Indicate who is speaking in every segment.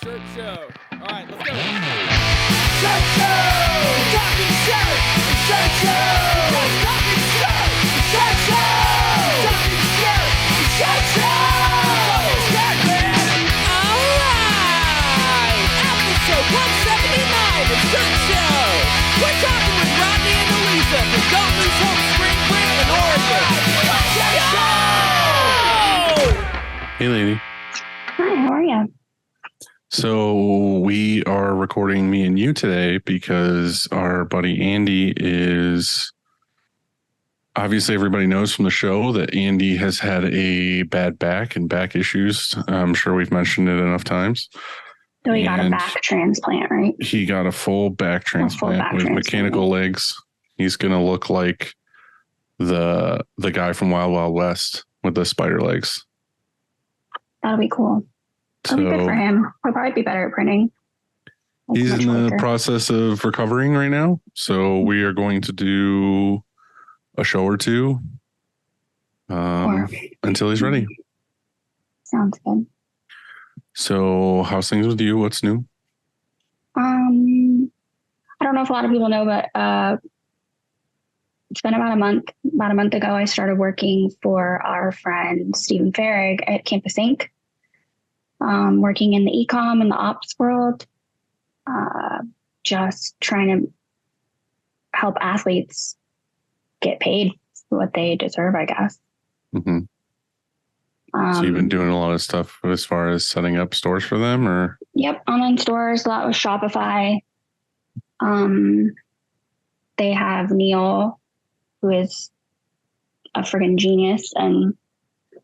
Speaker 1: Shirt show. All right, let's go.
Speaker 2: Shirt show! Talking shirt! Shirt show! Talking shirt! Shirt show! Talking shirt! Shirt show! Shirt, man! All right! Episode 179 of Shirt Show! We're talking with Rodney and Elisa from Don't Lose Hope Screen Print in Oregon. Shirt show!
Speaker 3: Hey, lady.
Speaker 4: Hi, how are you?
Speaker 3: So we are recording me and you today because our buddy Andy is, obviously everybody knows from the show that Andy has had a bad back and back issues. I'm sure we've mentioned it enough times.
Speaker 4: So he got a back transplant, right?
Speaker 3: He got a full back transplant with mechanical legs. He's going to look like the guy from Wild Wild West with the spider legs.
Speaker 4: That'll be cool. That'll be good for him. He'll probably be better at printing.
Speaker 3: He's in the process of recovering right now. So we are going to do a show or two until he's ready.
Speaker 4: Sounds good.
Speaker 3: So how's things with you? What's new?
Speaker 4: I don't know if a lot of people know, but it's been about a month. About a month ago, I started working for our friend Stephen Farrig at Campus Inc. Working in the e-com and the ops world, just trying to help athletes get paid what they deserve, I guess.
Speaker 3: Mm-hmm. So you've been doing a lot of stuff as far as setting up stores for them, or?
Speaker 4: Yep, online stores, a lot with Shopify. They have Neil, who is a friggin' genius, and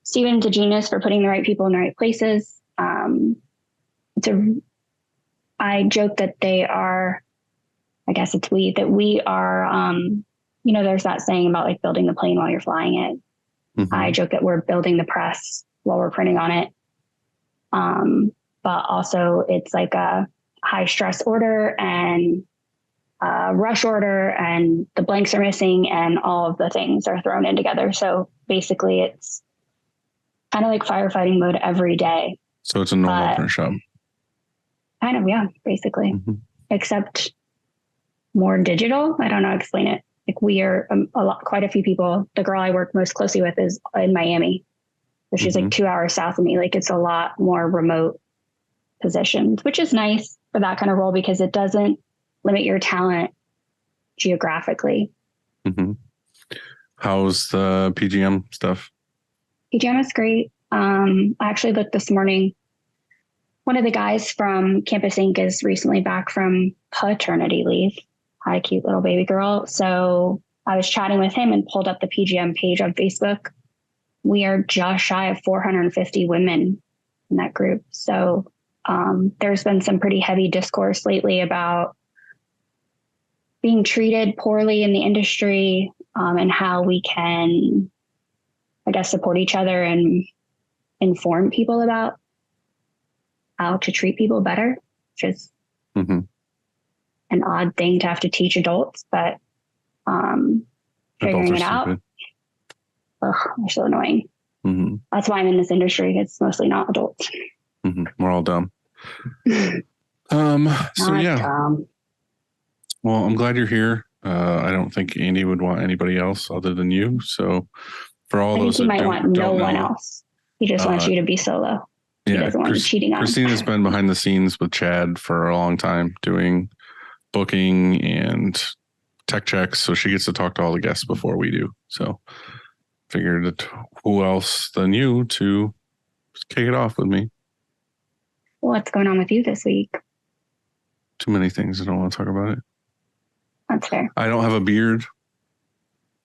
Speaker 4: Steven's a genius for putting the right people in the right places. I joke that they are, I guess it's that we are, there's that saying about like building the plane while you're flying it. Mm-hmm. I joke that we're building the press while we're printing on it. But also it's like a high stress order and a rush order, and the blanks are missing and all of the things are thrown in together. So basically it's kind of like firefighting mode every day.
Speaker 3: So it's a normal print shop.
Speaker 4: Kind of, yeah, basically. Mm-hmm. Except more digital. I don't know how to explain it. Like we are quite a few people. The girl I work most closely with is in Miami. So she's like 2 hours south of me. Like it's a lot more remote positions, which is nice for that kind of role because it doesn't limit your talent geographically.
Speaker 3: Mm-hmm. How's the PGM stuff?
Speaker 4: PGM is great. I actually looked this morning. One of the guys from Campus Inc. is recently back from paternity leave. Hi, cute little baby girl. So I was chatting with him and pulled up the PGM page on Facebook. We are just shy of 450 women in that group. So there's been some pretty heavy discourse lately about being treated poorly in the industry and how we can, I guess, support each other and inform people about how to treat people better, which is an odd thing to have to teach adults, but figuring it out, they're so annoying. Mm-hmm. That's why I'm in this industry. It's mostly not adults.
Speaker 3: Mm-hmm. We're all dumb. So yeah. Dumb. Well, I'm glad you're here. I don't think Andy would want anybody else other than you. So for all those that
Speaker 4: might want no one else. He just wants you to be solo. He doesn't want you cheating on him.
Speaker 3: Christina's been behind the scenes with Chad for a long time doing booking and tech checks. So she gets to talk to all the guests before we do. So figured that who else than you to kick it off with me.
Speaker 4: What's going on with you this week?
Speaker 3: Too many things. I don't want to talk about it.
Speaker 4: That's fair.
Speaker 3: I don't have a beard.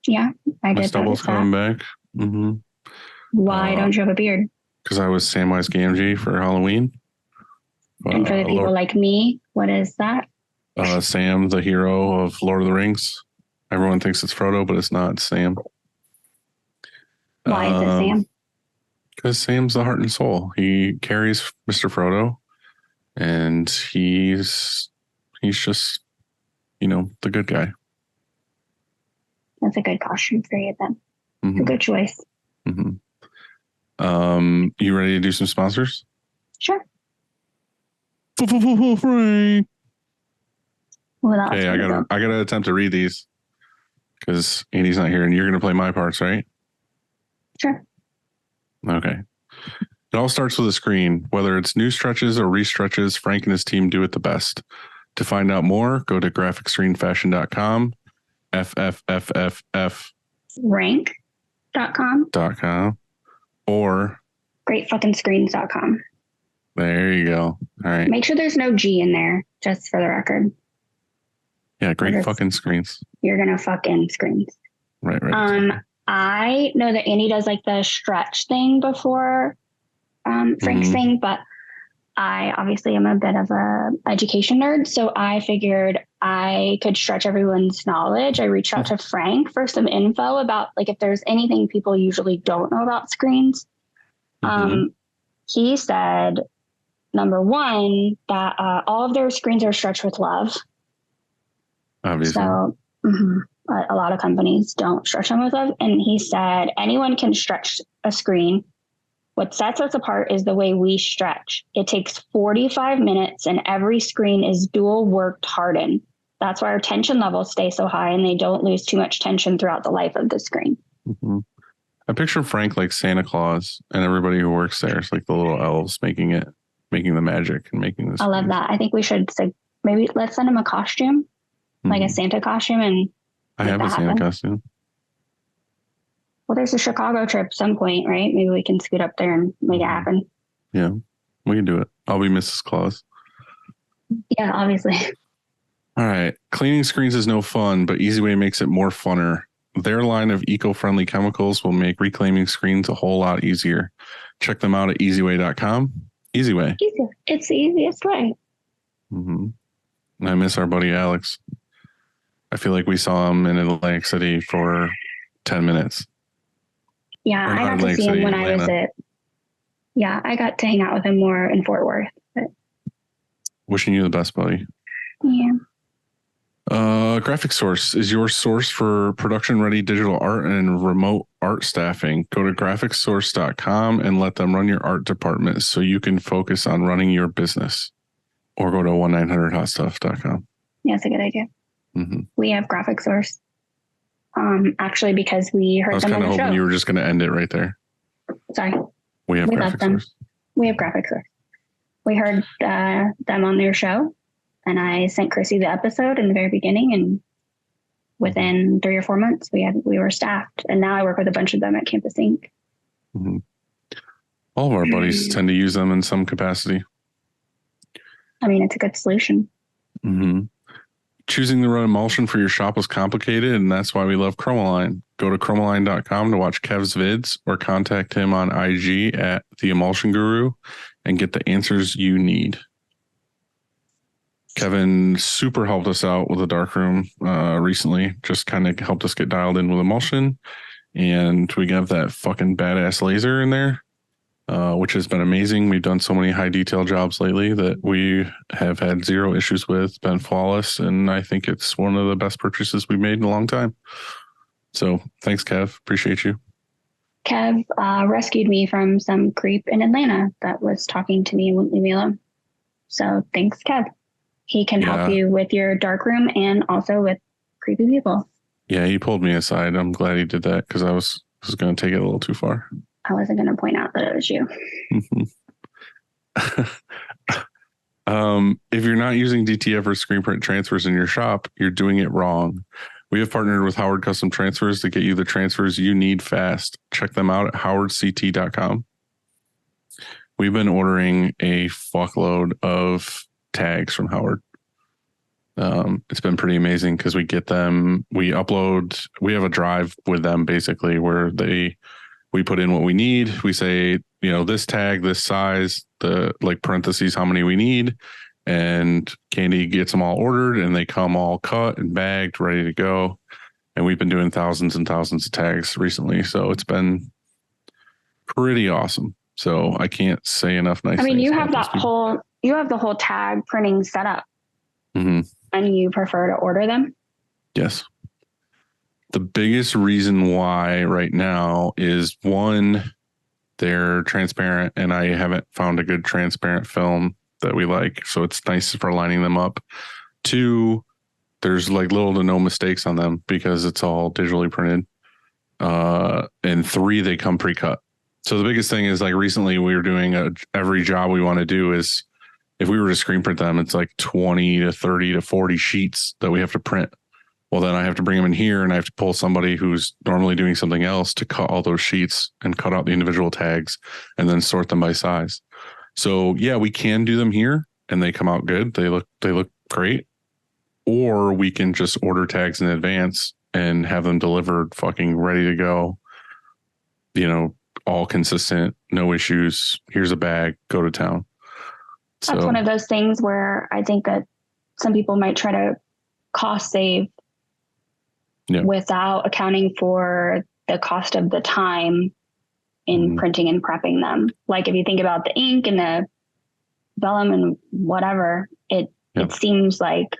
Speaker 4: Yeah, I did.
Speaker 3: My stubble's coming back. Mm-hmm.
Speaker 4: Why don't you have a beard?
Speaker 3: Because I was Samwise Gamgee for Halloween.
Speaker 4: And for the people like me, what is that?
Speaker 3: Sam, the hero of Lord of the Rings. Everyone thinks it's Frodo, but it's not. It's Sam.
Speaker 4: Why is it Sam?
Speaker 3: Because Sam's the heart and soul. He carries Mr. Frodo, and he's just, the good guy.
Speaker 4: That's a good costume for you then. Mm-hmm. A good choice.
Speaker 3: Mm-hmm. You ready to do some sponsors?
Speaker 4: Sure.
Speaker 3: Frank.
Speaker 4: Well, that was
Speaker 3: Hey, I gotta attempt to read these because Andy's not here, and you're gonna play my parts, right?
Speaker 4: Sure.
Speaker 3: Okay. It all starts with a screen. Whether it's new stretches or restretches, Frank and his team do it the best. To find out more, go to graphicscreenfashion.com, FFFFF.
Speaker 4: Rank.com.
Speaker 3: Or
Speaker 4: greatfuckingscreens.com.
Speaker 3: there you go. All right.
Speaker 4: Make sure there's no G in there, just for the record.
Speaker 3: Yeah, great fucking screens.
Speaker 4: You're gonna fucking screens.
Speaker 3: Right.
Speaker 4: I know that Andy does like the stretch thing before Frank's thing, but I obviously am a bit of a education nerd, so I figured I could stretch everyone's knowledge. I reached out to Frank for some info about like if there's anything people usually don't know about screens. He said, number one, that all of their screens are stretched with love.
Speaker 3: Obviously.
Speaker 4: So a lot of companies don't stretch them with love. And he said, anyone can stretch a screen. What sets us apart is the way we stretch. It takes 45 minutes and every screen is dual worked hardened. That's why our tension levels stay so high and they don't lose too much tension throughout the life of the screen.
Speaker 3: I picture Frank like Santa Claus and everybody who works there is like the little elves making the magic and making this.
Speaker 4: I love that. I think we should maybe let's send him a costume, like a Santa costume. And
Speaker 3: I have a Santa costume.
Speaker 4: Well, there's a Chicago trip at some point, right? Maybe we can scoot up there and make it happen.
Speaker 3: Yeah, we can do it. I'll be Mrs. Claus.
Speaker 4: Yeah, obviously.
Speaker 3: All right. Cleaning screens is no fun, but EasyWay makes it more funner. Their line of eco-friendly chemicals will make reclaiming screens a whole lot easier. Check them out at easyway.com. EasyWay.
Speaker 4: It's the easiest way.
Speaker 3: I miss our buddy Alex. I feel like we saw him in Atlantic City for 10 minutes.
Speaker 4: Yeah, I got to see him when I was I got to hang out with him more in Fort Worth. But...
Speaker 3: Wishing you the best, buddy.
Speaker 4: Yeah.
Speaker 3: Graphic Source is your source for production-ready digital art and remote art staffing. Go to graphicsource.com and let them run your art department so you can focus on running your business. Or go to 1-900hotstuff.com.
Speaker 4: Yeah, that's a good idea. We have Graphic Source. Actually, because we heard them on the show. I was kind of hoping
Speaker 3: you were just going to end it right there.
Speaker 4: Sorry.
Speaker 3: We have Graphic Source.
Speaker 4: We have Graphic Source. We heard them on their show, and I sent Chrissy the episode in the very beginning, and within 3 or 4 months, we were staffed, and now I work with a bunch of them at Campus Inc.
Speaker 3: All of our buddies tend to use them in some capacity.
Speaker 4: I mean, it's a good solution.
Speaker 3: Choosing the right emulsion for your shop was complicated, and that's why we love Chromaline. Go to chromaline.com to watch Kev's vids or contact him on IG at The Emulsion Guru and get the answers you need. Kevin super helped us out with the darkroom recently, just kind of helped us get dialed in with emulsion, and we have that fucking badass laser in there. Which has been amazing. We've done so many high detail jobs lately that we have had zero issues with, been flawless. And I think it's one of the best purchases we've made in a long time. So thanks, Kev. Appreciate you.
Speaker 4: Kev rescued me from some creep in Atlanta that was talking to me and wouldn't leave me alone. So thanks, Kev. He can help you with your darkroom and also with creepy people. Yeah,
Speaker 3: he pulled me aside. I'm glad he did that because I was going to take it a little too far.
Speaker 4: I wasn't going to point out that it was you.
Speaker 3: If you're not using DTF or screen print transfers in your shop, you're doing it wrong. We have partnered with Howard Custom Transfers to get you the transfers you need fast. Check them out at howardct.com. We've been ordering a fuckload of tags from Howard. It's been pretty amazing because we get them, we have a drive with them basically where we put in what we need. We say, this tag, this size, the like parentheses, how many we need. And Candy gets them all ordered and they come all cut and bagged, ready to go. And we've been doing thousands and thousands of tags recently. So it's been pretty awesome. So I can't say enough nice things.
Speaker 4: I mean, you have the whole tag printing setup and you prefer to order them?
Speaker 3: Yes. The biggest reason why right now is one, they're transparent and I haven't found a good transparent film that we like. So it's nice for lining them up. 2, there's like little to no mistakes on them because it's all digitally printed. And 3, they come pre-cut. So the biggest thing is like recently we were doing every job we want to do is if we were to screen print them, it's like 20 to 30 to 40 sheets that we have to print. Well, then I have to bring them in here and I have to pull somebody who's normally doing something else to cut all those sheets and cut out the individual tags and then sort them by size. So yeah, we can do them here and they come out good. They look great. Or we can just order tags in advance and have them delivered fucking ready to go. You know, all consistent, no issues. Here's a bag, go to town.
Speaker 4: That's one of those things where I think that some people might try to cost save without accounting for the cost of the time in printing and prepping them. Like if you think about the ink and the vellum and whatever, it seems like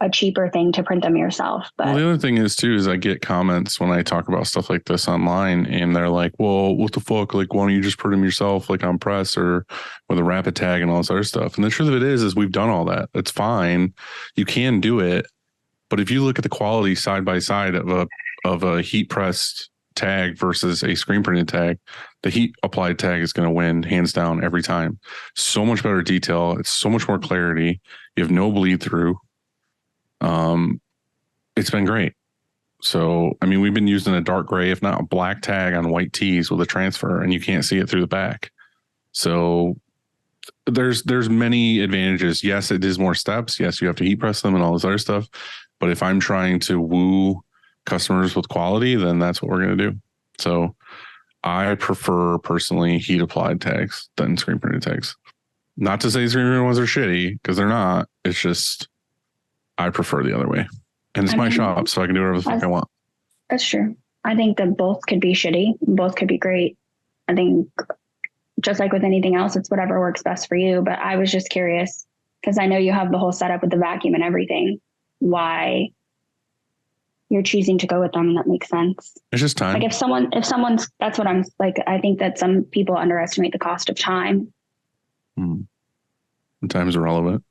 Speaker 4: a cheaper thing to print them yourself. But
Speaker 3: well, the other thing is too, is I get comments when I talk about stuff like this online and they're like, well, what the fuck? Like, why don't you just print them yourself, like on press or with a rapid tag and all this other stuff? And the truth of it is we've done all that. It's fine. You can do it. But if you look at the quality side by side of a heat pressed tag versus a screen printed tag, the heat applied tag is going to win hands down every time. So much better detail. It's so much more clarity. You have no bleed through. It's been great. So, I mean, we've been using a dark gray, if not a black tag on white tees with a transfer and you can't see it through the back. So there's many advantages. Yes, it is more steps. Yes, you have to heat press them and all this other stuff. But if I'm trying to woo customers with quality, then that's what we're going to do. So I prefer personally heat applied tags than screen printed tags. Not to say screen printed ones are shitty because they're not. It's just, I prefer the other way. And it's my shop, so I can do whatever the fuck I want.
Speaker 4: That's true. I think that both could be shitty. Both could be great. I think just like with anything else, it's whatever works best for you. But I was just curious because I know you have the whole setup with the vacuum and everything. Why you're choosing to go with them? That makes sense.
Speaker 3: It's just time.
Speaker 4: Like if someone's, that's what I'm like. I think that some people underestimate the cost of time.
Speaker 3: Time is irrelevant.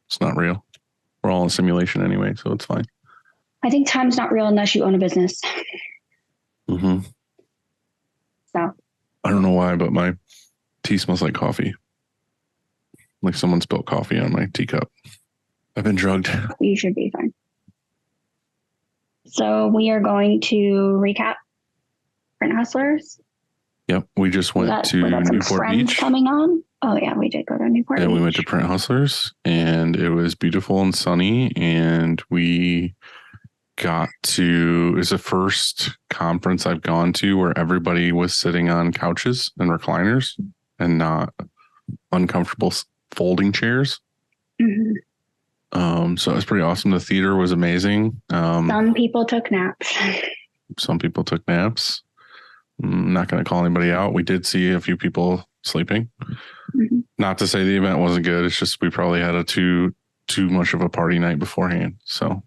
Speaker 3: It's not real. We're all in simulation anyway, so it's fine.
Speaker 4: I think time's not real unless you own a business.
Speaker 3: So I don't know why, but my tea smells like coffee. Like someone spilled coffee on my teacup. I've been drugged.
Speaker 4: You should be fine. So we are going to recap Print Hustlers.
Speaker 3: Yep, we just went to Newport Beach.
Speaker 4: Coming on. Oh yeah, we did go to Newport Beach.
Speaker 3: We went to Print Hustlers, and it was beautiful and sunny. And we got to. It was the first conference I've gone to where everybody was sitting on couches and recliners, and not uncomfortable folding chairs. So it was pretty awesome. The theater was amazing.
Speaker 4: Some people took naps.
Speaker 3: Some people took naps. I'm not going to call anybody out. We did see a few people sleeping. Not to say the event wasn't good. It's just we probably had a too much of a party night beforehand. So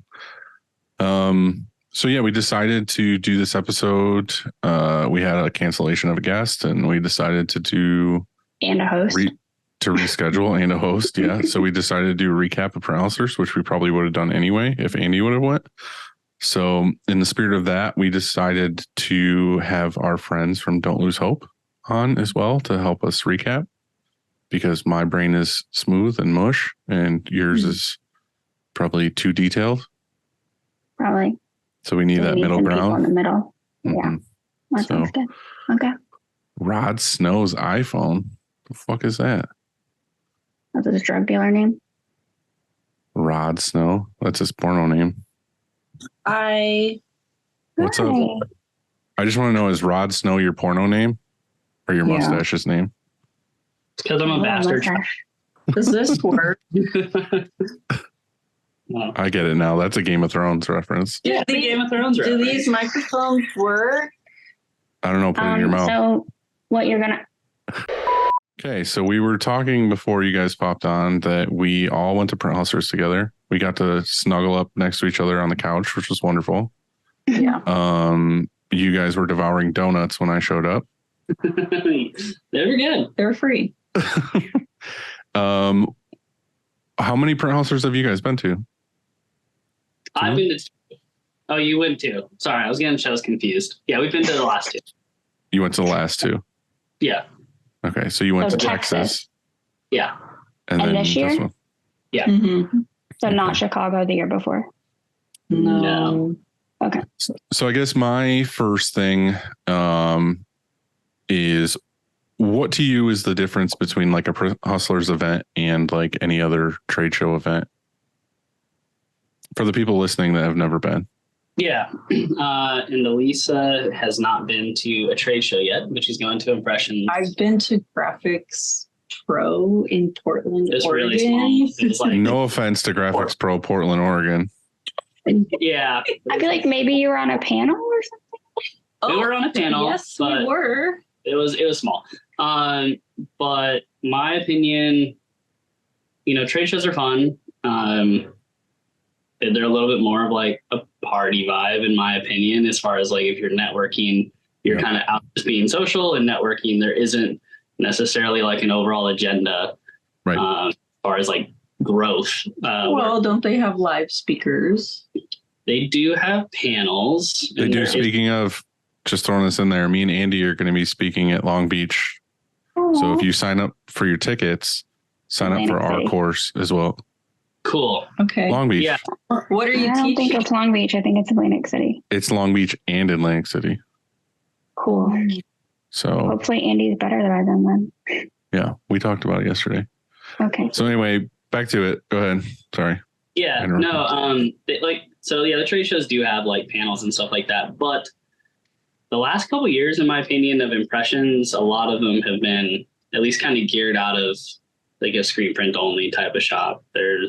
Speaker 3: yeah, we decided to do this episode. We had a cancellation of a guest, and we decided to do
Speaker 4: and a host.
Speaker 3: To reschedule and a host. Yeah. So we decided to do a recap of Print Hustlers, which we probably would have done anyway if Andy would have went. So in the spirit of that, we decided to have our friends from Don't Lose Hope on as well to help us recap, because my brain is smooth and mush and yours is probably too detailed.
Speaker 4: Probably.
Speaker 3: So we need that middle ground.
Speaker 4: In the middle. Yeah. That sounds good. Okay.
Speaker 3: Rod Snow's iPhone. The fuck is that?
Speaker 4: That's his drug dealer name.
Speaker 3: Rod Snow. That's his porno name. What's up? I just want to know, is Rod Snow your porno name or your mustache's name?
Speaker 5: Because I'm a bastard. Does this work?
Speaker 3: I get it now. That's a Game of Thrones reference.
Speaker 5: Yeah, the Game of Thrones reference.
Speaker 6: Do these microphones work?
Speaker 3: I don't know. Put it in your mouth.
Speaker 4: So what you're going to...
Speaker 3: Okay, so we were talking before you guys popped on that we all went to Print Hustlers together. We got to snuggle up next to each other on the couch, which was wonderful.
Speaker 6: Yeah.
Speaker 3: You guys were devouring donuts when I showed up.
Speaker 5: They were good.
Speaker 6: They're free.
Speaker 3: How many print hustlers have you guys been to?
Speaker 5: I've been to. Oh, you went to. Sorry, I was getting shows confused. Yeah, we've been to the last two.
Speaker 3: You went to the last two.
Speaker 5: Yeah.
Speaker 3: Okay, so you went to Texas.
Speaker 5: Yeah.
Speaker 3: And then
Speaker 4: this year?
Speaker 3: one.
Speaker 5: Yeah.
Speaker 6: Mm-hmm.
Speaker 4: So not Chicago the year before.
Speaker 6: No.
Speaker 4: Okay.
Speaker 3: So I guess my first thing is, what to you is the difference between like a Print Hustlers event and like any other trade show event? For the people listening that have never been.
Speaker 5: Yeah. And Elisa has not been to a trade show yet, but she's going to Impressions.
Speaker 6: I've been to Graphics Pro in Portland,
Speaker 5: It's
Speaker 6: Oregon.
Speaker 5: really small. It was like,
Speaker 3: No offense to Graphics Pro Portland, Oregon.
Speaker 5: yeah.
Speaker 4: I feel like maybe you were on a panel or something.
Speaker 5: We were on a panel.
Speaker 6: Yes,
Speaker 5: but
Speaker 6: we were.
Speaker 5: It was small. But my opinion, trade shows are fun. They're a little bit more of like a party vibe, in my opinion, as far as like if you're networking, you're kind of out just being social and networking. There isn't necessarily like an overall agenda,
Speaker 3: Right.
Speaker 5: As far as like growth.
Speaker 6: Well, don't they have live speakers?
Speaker 5: They do have panels.
Speaker 3: They do. Speaking of, just throwing this in there, me and Andy are going to be speaking at Long Beach. So if you sign up for your tickets, sign up for our course as well.
Speaker 5: Cool.
Speaker 6: Okay.
Speaker 3: Long Beach.
Speaker 5: Yeah.
Speaker 6: What are you
Speaker 4: I don't think
Speaker 6: teaching?
Speaker 4: it's Long Beach. I think it's Atlantic City.
Speaker 3: It's Long Beach and Atlantic City.
Speaker 4: Cool.
Speaker 3: So
Speaker 4: Hopefully Andy's better by then.
Speaker 3: yeah, we talked about it yesterday.
Speaker 4: Okay.
Speaker 3: So anyway, back to it. Go ahead. Sorry.
Speaker 5: Yeah. No. The trade shows do have like panels and stuff like that, but the last couple of years, in my opinion, of Impressions, a lot of them have been at least kind of geared out of like a screen print only type of shop. They're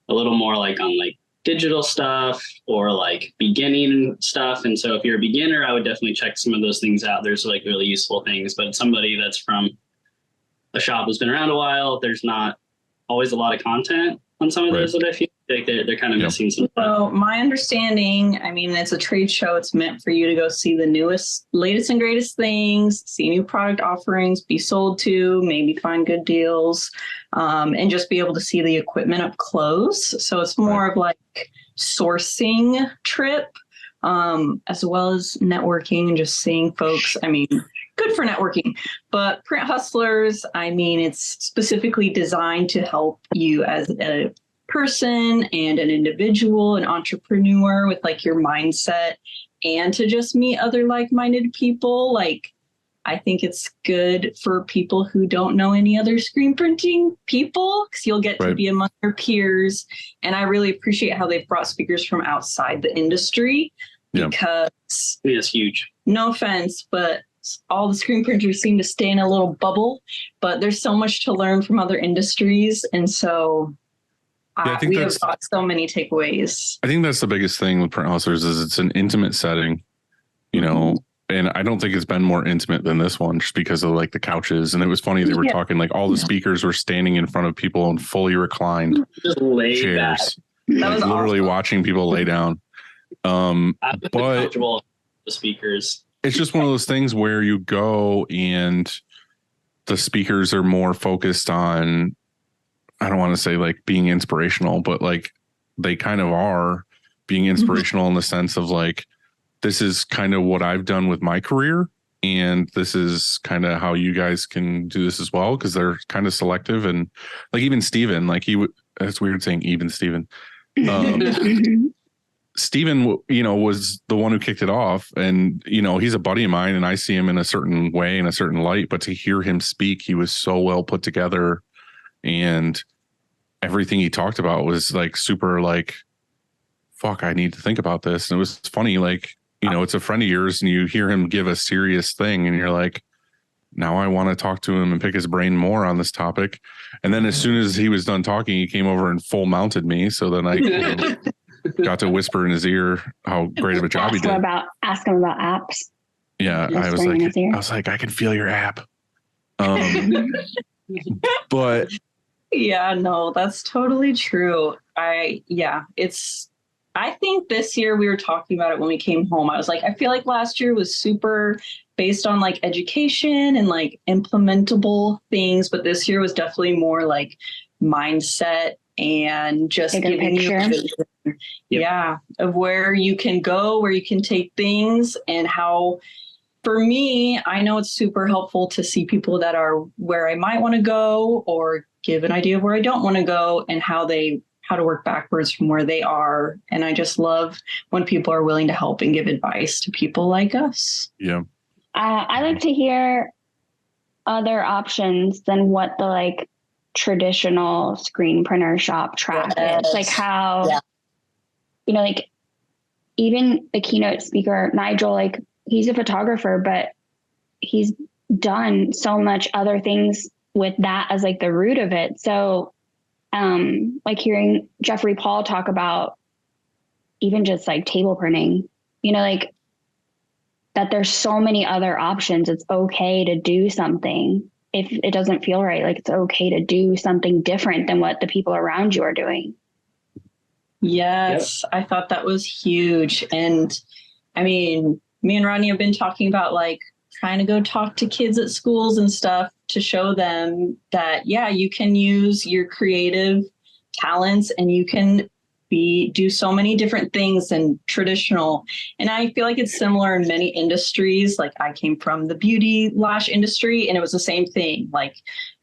Speaker 5: a little more like on like digital stuff or like beginning stuff. And so if you're a beginner, I would definitely check some of those things out. There's like really useful things, but somebody that's from a shop that's been around a while, there's not always a lot of content on some of those that I feel like they're kind of missing some stuff.
Speaker 6: So my understanding, I mean, it's a trade show. It's meant for you to go see the newest, latest and greatest things, see new product offerings, be sold to, maybe find good deals, and just be able to see the equipment up close. So it's more of like sourcing trip, as well as networking and just seeing folks. I mean, good for networking, but Print Hustlers, I mean, it's specifically designed to help you as a person and an individual, an entrepreneur with like your mindset, and to just meet other like-minded people. Like, I think it's good for people who don't know any other screen printing people, because you'll get to be among your peers. And I really appreciate how they've brought speakers from outside the industry, because
Speaker 5: it's huge.
Speaker 6: No offense, but all the screen printers seem to stay in a little bubble, but there's so much to learn from other industries. And so we have got so many takeaways.
Speaker 3: I think that's the biggest thing with Print Hustlers is it's an intimate setting, and I don't think it's been more intimate than this one just because of like the couches. And it was funny. They were talking like all the speakers were standing in front of people in fully reclined chairs,
Speaker 6: That was
Speaker 3: literally
Speaker 6: awesome.
Speaker 3: watching people lay down.
Speaker 5: But comfortable the speakers.
Speaker 3: It's just one of those things where you go and the speakers are more focused on, I don't want to say like being inspirational, but like they kind of are being inspirational in the sense of like, this is kind of what I've done with my career. And this is kind of how you guys can do this as well. Cause they're kind of selective. And like even Steven, like it's weird saying even Steven. Steven, was the one who kicked it off, and, he's a buddy of mine and I see him in a certain way, in a certain light, but to hear him speak, he was so well put together, and everything he talked about was like super like, fuck, I need to think about this. And it was funny. Like, it's a friend of yours and you hear him give a serious thing and you're like, now I want to talk to him and pick his brain more on this topic. And then as soon as he was done talking, he came over and full mounted me. So then I got to whisper in his ear how great of a job he did.
Speaker 4: Ask him about apps.
Speaker 3: Yeah, I was like, I can feel your app. But
Speaker 6: yeah, no, that's totally true. It's I think this year, we were talking about it when we came home. I was like, I feel like last year was super based on like education and like implementable things, but this year was definitely more like mindset and just
Speaker 4: Bigger
Speaker 6: giving you a
Speaker 4: picture.
Speaker 6: vision, yeah, of where you can go, where you can take things, and how. For me, I know it's super helpful to see people that are where I might want to go, or give an idea of where I don't want to go, and how to work backwards from where they are. And I just love when people are willing to help and give advice to people like us.
Speaker 3: Yeah.
Speaker 4: I like to hear other options than what the like traditional screen printer shop track is. Like how, like even the keynote speaker, Nigel, like he's a photographer, but he's done so much other things with that as like the root of it. So like hearing Jeffrey Paul talk about even just like table printing, like that there's so many other options. It's okay to do something if it doesn't feel right. Like it's okay to do something different than what the people around you are doing.
Speaker 6: Yes, I thought that was huge. And I mean, me and Rodney have been talking about like trying to go talk to kids at schools and stuff to show them that, yeah, you can use your creative talents and you can do so many different things than traditional. And I feel like it's similar in many industries. Like I came from the beauty lash industry, and it was the same thing. Like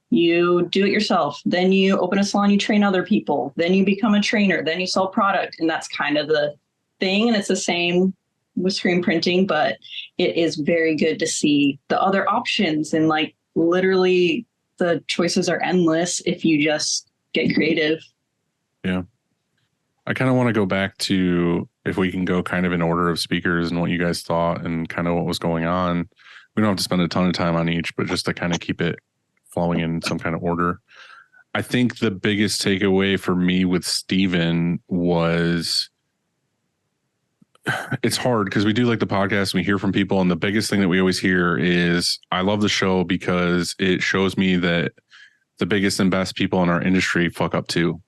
Speaker 6: you do it yourself, then you open a salon, you train other people, then you become a trainer, then you sell product. And that's kind of the thing. And it's the same with screen printing, but it is very good to see the other options, and like literally the choices are endless if you just get creative.
Speaker 3: Yeah. I kind of want to go back to, if we can go kind of in order of speakers and what you guys thought and kind of what was going on. We don't have to spend a ton of time on each, but just to kind of keep it flowing in some kind of order. I think the biggest takeaway for me with Steven was, it's hard because we do like the podcast and we hear from people. And the biggest thing that we always hear is, I love the show because it shows me that the biggest and best people in our industry fuck up too,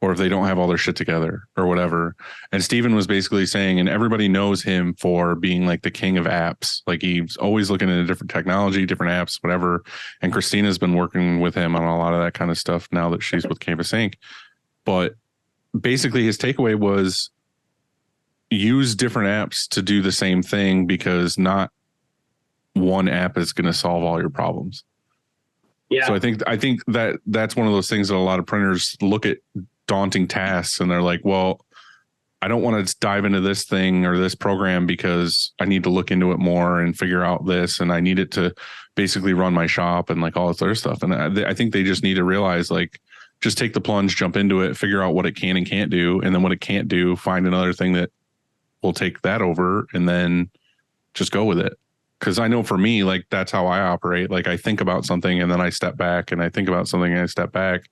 Speaker 3: or if they don't have all their shit together or whatever. And Steven was basically saying, and everybody knows him for being like the king of apps. Like he's always looking at a different technology, different apps, whatever. And Christina's been working with him on a lot of that kind of stuff now that she's with Canvas Inc. But basically his takeaway was, use different apps to do the same thing, because not one app is going to solve all your problems.
Speaker 5: Yeah.
Speaker 3: So I think that that's one of those things that a lot of printers look at daunting tasks and they're like, well, I don't want to dive into this thing or this program because I need to look into it more and figure out this, and I need it to basically run my shop and like all this other stuff. And I think they just need to realize, like, just take the plunge, jump into it, figure out what it can and can't do. And then what it can't do, find another thing that will take that over, and then just go with it. Cause I know for me, like that's how I operate. Like I think about something and then I step back, and I think about something and I step back.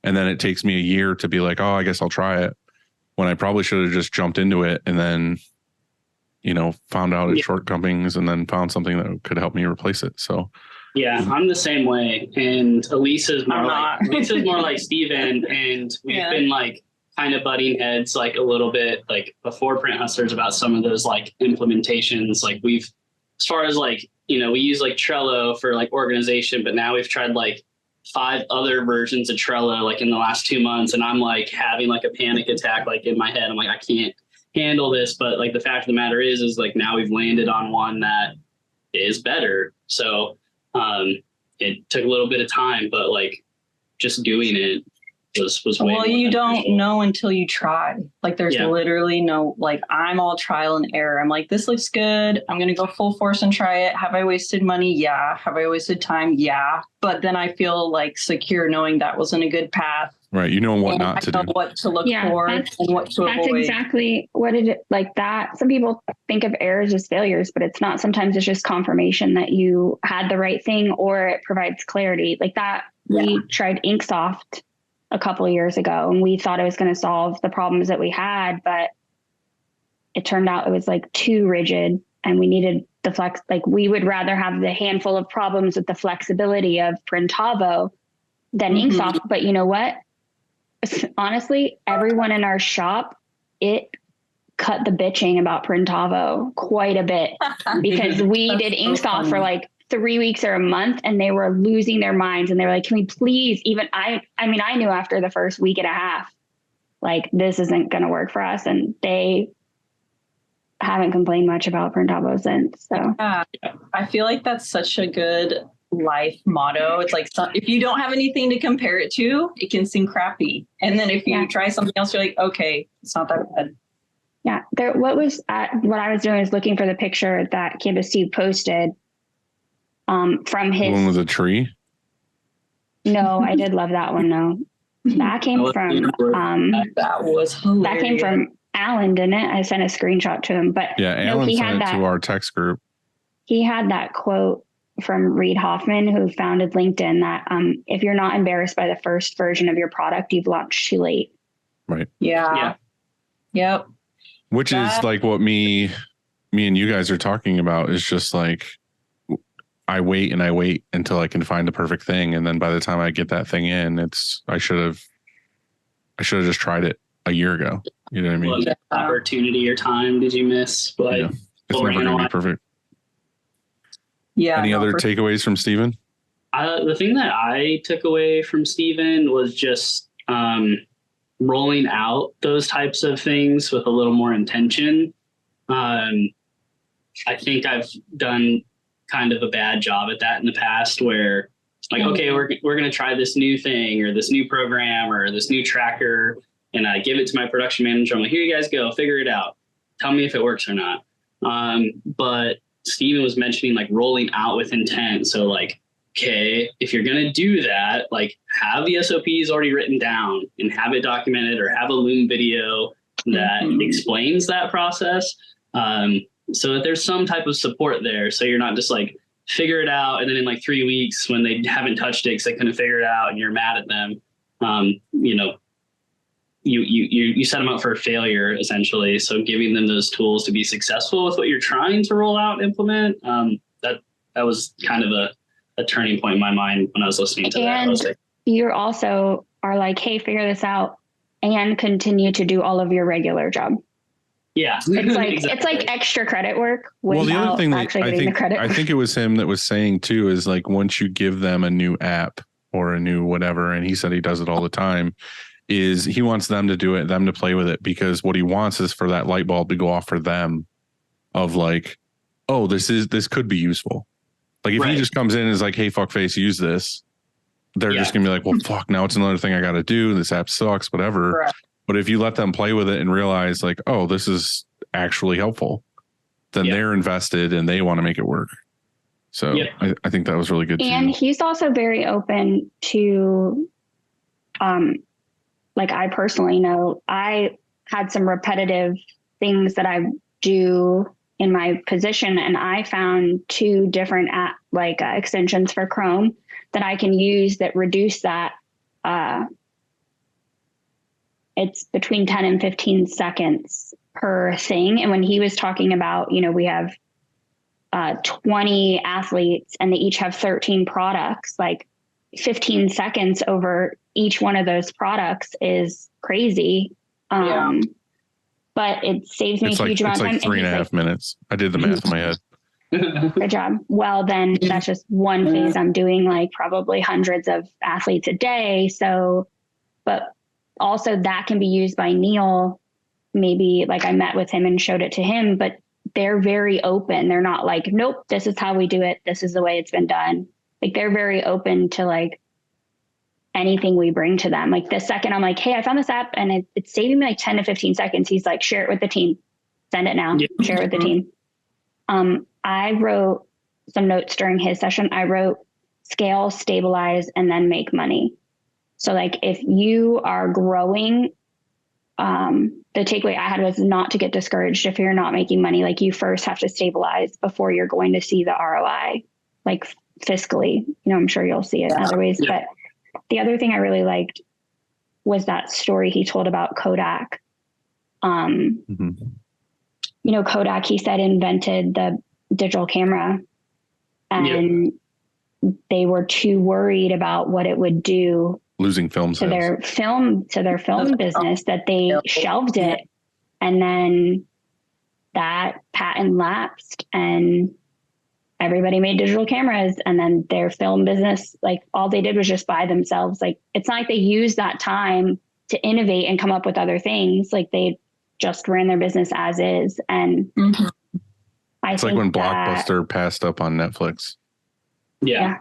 Speaker 3: And then it takes me a year to be like, oh, I guess I'll try it, when I probably should have just jumped into it and then, found out its shortcomings and then found something that could help me replace it. So
Speaker 5: yeah, I'm the same way. And Elisa's more like Steven. And we've been like kind of butting heads like a little bit like before Print Hustlers about some of those like implementations. Like we've, as far as like, we use like Trello for like organization, but now we've tried like 5 other versions of Trello like in the last 2 months. And I'm like having like a panic attack, like in my head. I'm like, I can't handle this. But like the fact of the matter is like now we've landed on one that is better. So it took a little bit of time, but like just doing it was way
Speaker 6: well, you don't know until you try. Like there's literally no, like I'm all trial and error. I'm like, this looks good. I'm going to go full force and try it. Have I wasted money? Yeah. Have I wasted time? Yeah. But then I feel like secure knowing that wasn't a good path.
Speaker 3: Right. You know what
Speaker 6: and
Speaker 3: not
Speaker 6: I
Speaker 3: to
Speaker 6: know
Speaker 3: do.
Speaker 6: what to look for and what to avoid.
Speaker 4: That's exactly what it like that. Some people think of errors as failures, but it's not. Sometimes it's just confirmation that you had the right thing, or it provides clarity like that. Yeah. We tried Inksoft a couple of years ago and we thought it was going to solve the problems that we had, but it turned out it was like too rigid and we needed the flex. Like we would rather have the handful of problems with the flexibility of Printavo than Inksoft. But you know what? Honestly, everyone in our shop, it cut the bitching about Printavo quite a bit because we did Inksoft for like 3 weeks or a month and they were losing their minds and they were like, can we please even, I mean, I knew after the first week and a half, like this isn't going to work for us. And they haven't complained much about Printavo since. So
Speaker 6: yeah, I feel like that's such a good life motto. It's like, if you don't have anything to compare it to, it can seem crappy. And then if you try something else, you're like, okay, it's not that bad.
Speaker 4: Yeah. What I was doing is looking for the picture that Campus Steve posted from his.
Speaker 3: The one with a tree?
Speaker 4: No, I did love that one. No, that came from
Speaker 6: that was hilarious.
Speaker 4: That came from Alan, didn't it? I sent a screenshot to him, but
Speaker 3: yeah, Alan sent it to our text group.
Speaker 4: He had that quote from Reid Hoffman, who founded LinkedIn, that if you're not embarrassed by the first version of your product, you've launched too late.
Speaker 3: Right.
Speaker 6: Yeah. Yep.
Speaker 3: Which is like what me and you guys are talking about, is just like, I wait until I can find the perfect thing. And then by the time I get that thing in, I should have just tried it a year ago. You know what I mean?
Speaker 5: What opportunity or time did you miss? But
Speaker 3: yeah. It's never going to be perfect.
Speaker 6: Yeah.
Speaker 3: Any other takeaways from Steven?
Speaker 5: The thing that I took away from Steven was just rolling out those types of things with a little more intention. I think I've done kind of a bad job at that in the past, where like, okay, we're going to try this new thing or this new program or this new tracker. And I give it to my production manager. I'm like, here you guys go, figure it out. Tell me if it works or not. But Steven was mentioning like rolling out with intent. So like, okay, if you're going to do that, like have the SOPs already written down and have it documented, or have a Loom video that explains that process. So that there's some type of support there. So you're not just like figure it out, and then in like 3 weeks when they haven't touched it because they couldn't figure it out and you're mad at them, you set them up for failure essentially. So giving them those tools to be successful with what you're trying to roll out and implement, that was kind of a turning point in my mind when I was listening to that.
Speaker 4: And you also are like, hey, figure this out and continue to do all of your regular job.
Speaker 5: Yeah.
Speaker 4: It's like exactly. It's like extra credit work.
Speaker 3: Well, the other thing that I think it was him that was saying too, is like, once you give them a new app or a new whatever, and he said he does it all the time, is he wants them to do it, them to play with it, because what he wants is for that light bulb to go off for them of like, oh, this could be useful. Like if he just comes in and is like, hey, fuckface, use this, they're just gonna be like, well, fuck, now it's another thing I got to do. This app sucks, whatever. Correct. But if you let them play with it and realize like, oh, this is actually helpful, then they're invested and they want to make it work. So I think that was really good.
Speaker 4: And he's also very open to, like I personally know, I had some repetitive things that I do in my position, and I found 2 different extensions for Chrome that I can use that reduce that. It's between 10 and 15 seconds per thing. And when he was talking about, we have 20 athletes and they each have 13 products, like 15 seconds over each one of those products is crazy. But it saves me a huge amount of time.
Speaker 3: It's like 3.5 minutes. I did the math in my head.
Speaker 4: Good job. Well, then that's just one phase. I'm doing like probably hundreds of athletes a day. So, but also that can be used by Neil. Maybe like I met with him and showed it to him, but they're very open. They're not like, nope, this is how we do it. This is the way it's been done. Like they're very open to like anything we bring to them. Like the second I'm like, hey, I found this app and it's saving me like 10 to 15 seconds. He's like, share it with the team. Send it now. Share it with the team. I wrote some notes during his session. I wrote scale, stabilize, and then make money. So like if you are growing, the takeaway I had was not to get discouraged if you're not making money. Like you first have to stabilize before you're going to see the ROI, like fiscally. I'm sure you'll see it in other ways. But the other thing I really liked was that story he told about Kodak. Kodak, he said, invented the digital camera, and they were too worried about what it would do
Speaker 3: losing film
Speaker 4: to their film business that they shelved it And then that patent lapsed and everybody made digital cameras, and then their film business, like all they did was just buy themselves. Like, it's not like they used that time to innovate and come up with other things. Like, they just ran their business as is. And
Speaker 3: it's like when Blockbuster passed up on Netflix.
Speaker 5: Yeah.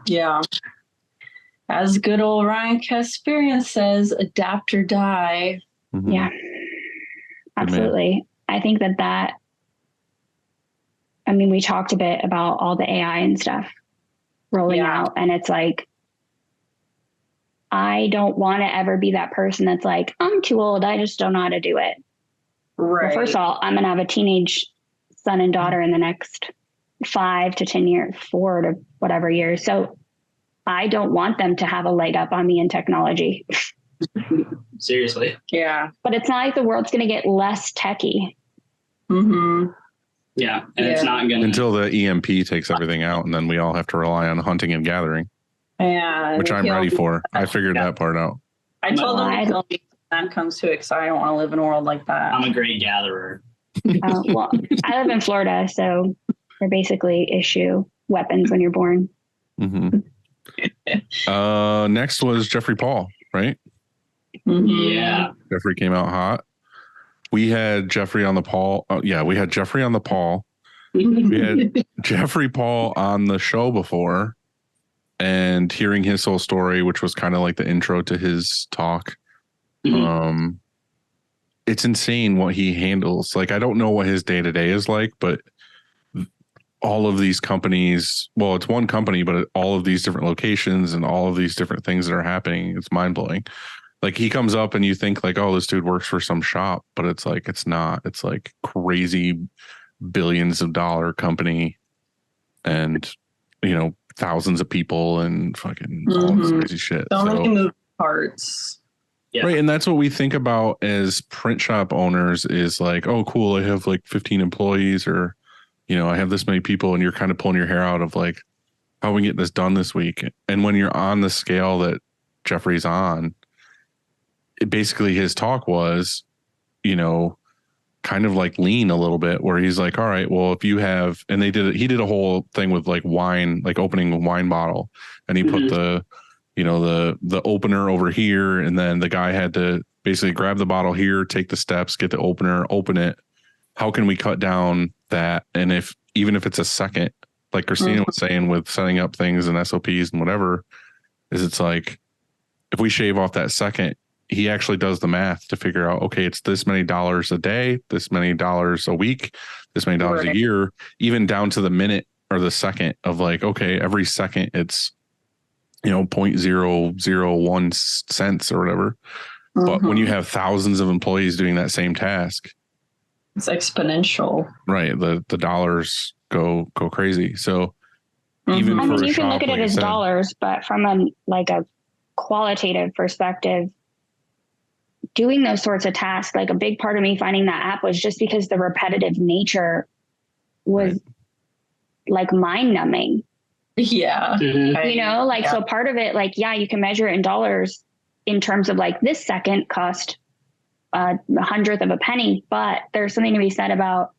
Speaker 6: As good old Ryan Kasparian says, adapt or die.
Speaker 3: Mhm.
Speaker 4: Yeah, absolutely. I think that I mean, we talked a bit about all the AI and stuff rolling out, and it's like, I don't want to ever be that person that's like, I'm too old, I just don't know how to do it.
Speaker 6: Right.
Speaker 4: Well, first of all, I'm going to have a teenage son and daughter in the next 5 to 10 years, 4 to whatever years. So I don't want them to have a leg up on me in technology.
Speaker 5: Seriously.
Speaker 6: Yeah.
Speaker 4: But it's not like the world's going to get less techie.
Speaker 6: Mm-hmm.
Speaker 5: Yeah. And it's not going to.
Speaker 3: Until the EMP takes everything out, and then we all have to rely on hunting and gathering.
Speaker 6: Yeah.
Speaker 3: Which I'm ready for. I figured that part out.
Speaker 6: I told them to tell me when that comes to it, because I don't want to live in a world like that.
Speaker 5: I'm a great gatherer.
Speaker 4: Well, I live in Florida, so they basically issue weapons when you're born.
Speaker 3: Mm-hmm. Next was Jeffrey Paul, right?
Speaker 6: Mm-hmm.
Speaker 5: Yeah.
Speaker 3: Jeffrey came out hot. We had Jeffrey on the Paul. We had Jeffrey on the Paul. We had Jeffrey Paul on the show before, and hearing his whole story, which was kind of like the intro to his talk. It's insane what he handles. Like, I don't know what his day to day is like, but all of these companies, well, it's one company, but all of these different locations and all of these different things that are happening, it's mind blowing. Like, he comes up and you think like, oh, this dude works for some shop, but it's like, it's not. It's like crazy billions of dollar company, and thousands of people and fucking all this crazy shit.
Speaker 6: So many moving parts.
Speaker 5: Yeah.
Speaker 3: Right. And that's what we think about as print shop owners, is like, oh, cool, I have like 15 employees, or, I have this many people, and you're kind of pulling your hair out of like, how we get this done this week. And when you're on the scale that Jeffrey's on, basically his talk was, kind of like lean a little bit, where he's like, all right, well, if you have, and he did a whole thing with like wine, like opening a wine bottle, and he put the opener over here, and then the guy had to basically grab the bottle here, take the steps, get the opener, open it. How can we cut down that? And even if it's a second, like Christina was saying with setting up things and SOPs and whatever, it's like, if we shave off that second, he actually does the math to figure out, okay, it's this many dollars a day, this many dollars a week, this many dollars a year, even down to the minute or the second of like, okay, every second it's, 0.001 cents or whatever. But when you have thousands of employees doing that same task,
Speaker 6: it's exponential.
Speaker 3: Right. The dollars go crazy. So even
Speaker 4: I
Speaker 3: for
Speaker 4: mean,
Speaker 3: a
Speaker 4: you can
Speaker 3: shop,
Speaker 4: look at
Speaker 3: like
Speaker 4: it
Speaker 3: I
Speaker 4: as
Speaker 3: said,
Speaker 4: dollars, but from a qualitative perspective, doing those sorts of tasks, like a big part of me finding that app was just because the repetitive nature was like mind numbing.
Speaker 6: Yeah.
Speaker 4: So part of it, like, yeah, you can measure it in dollars in terms of like this second cost a hundredth of a penny, but there's something to be said about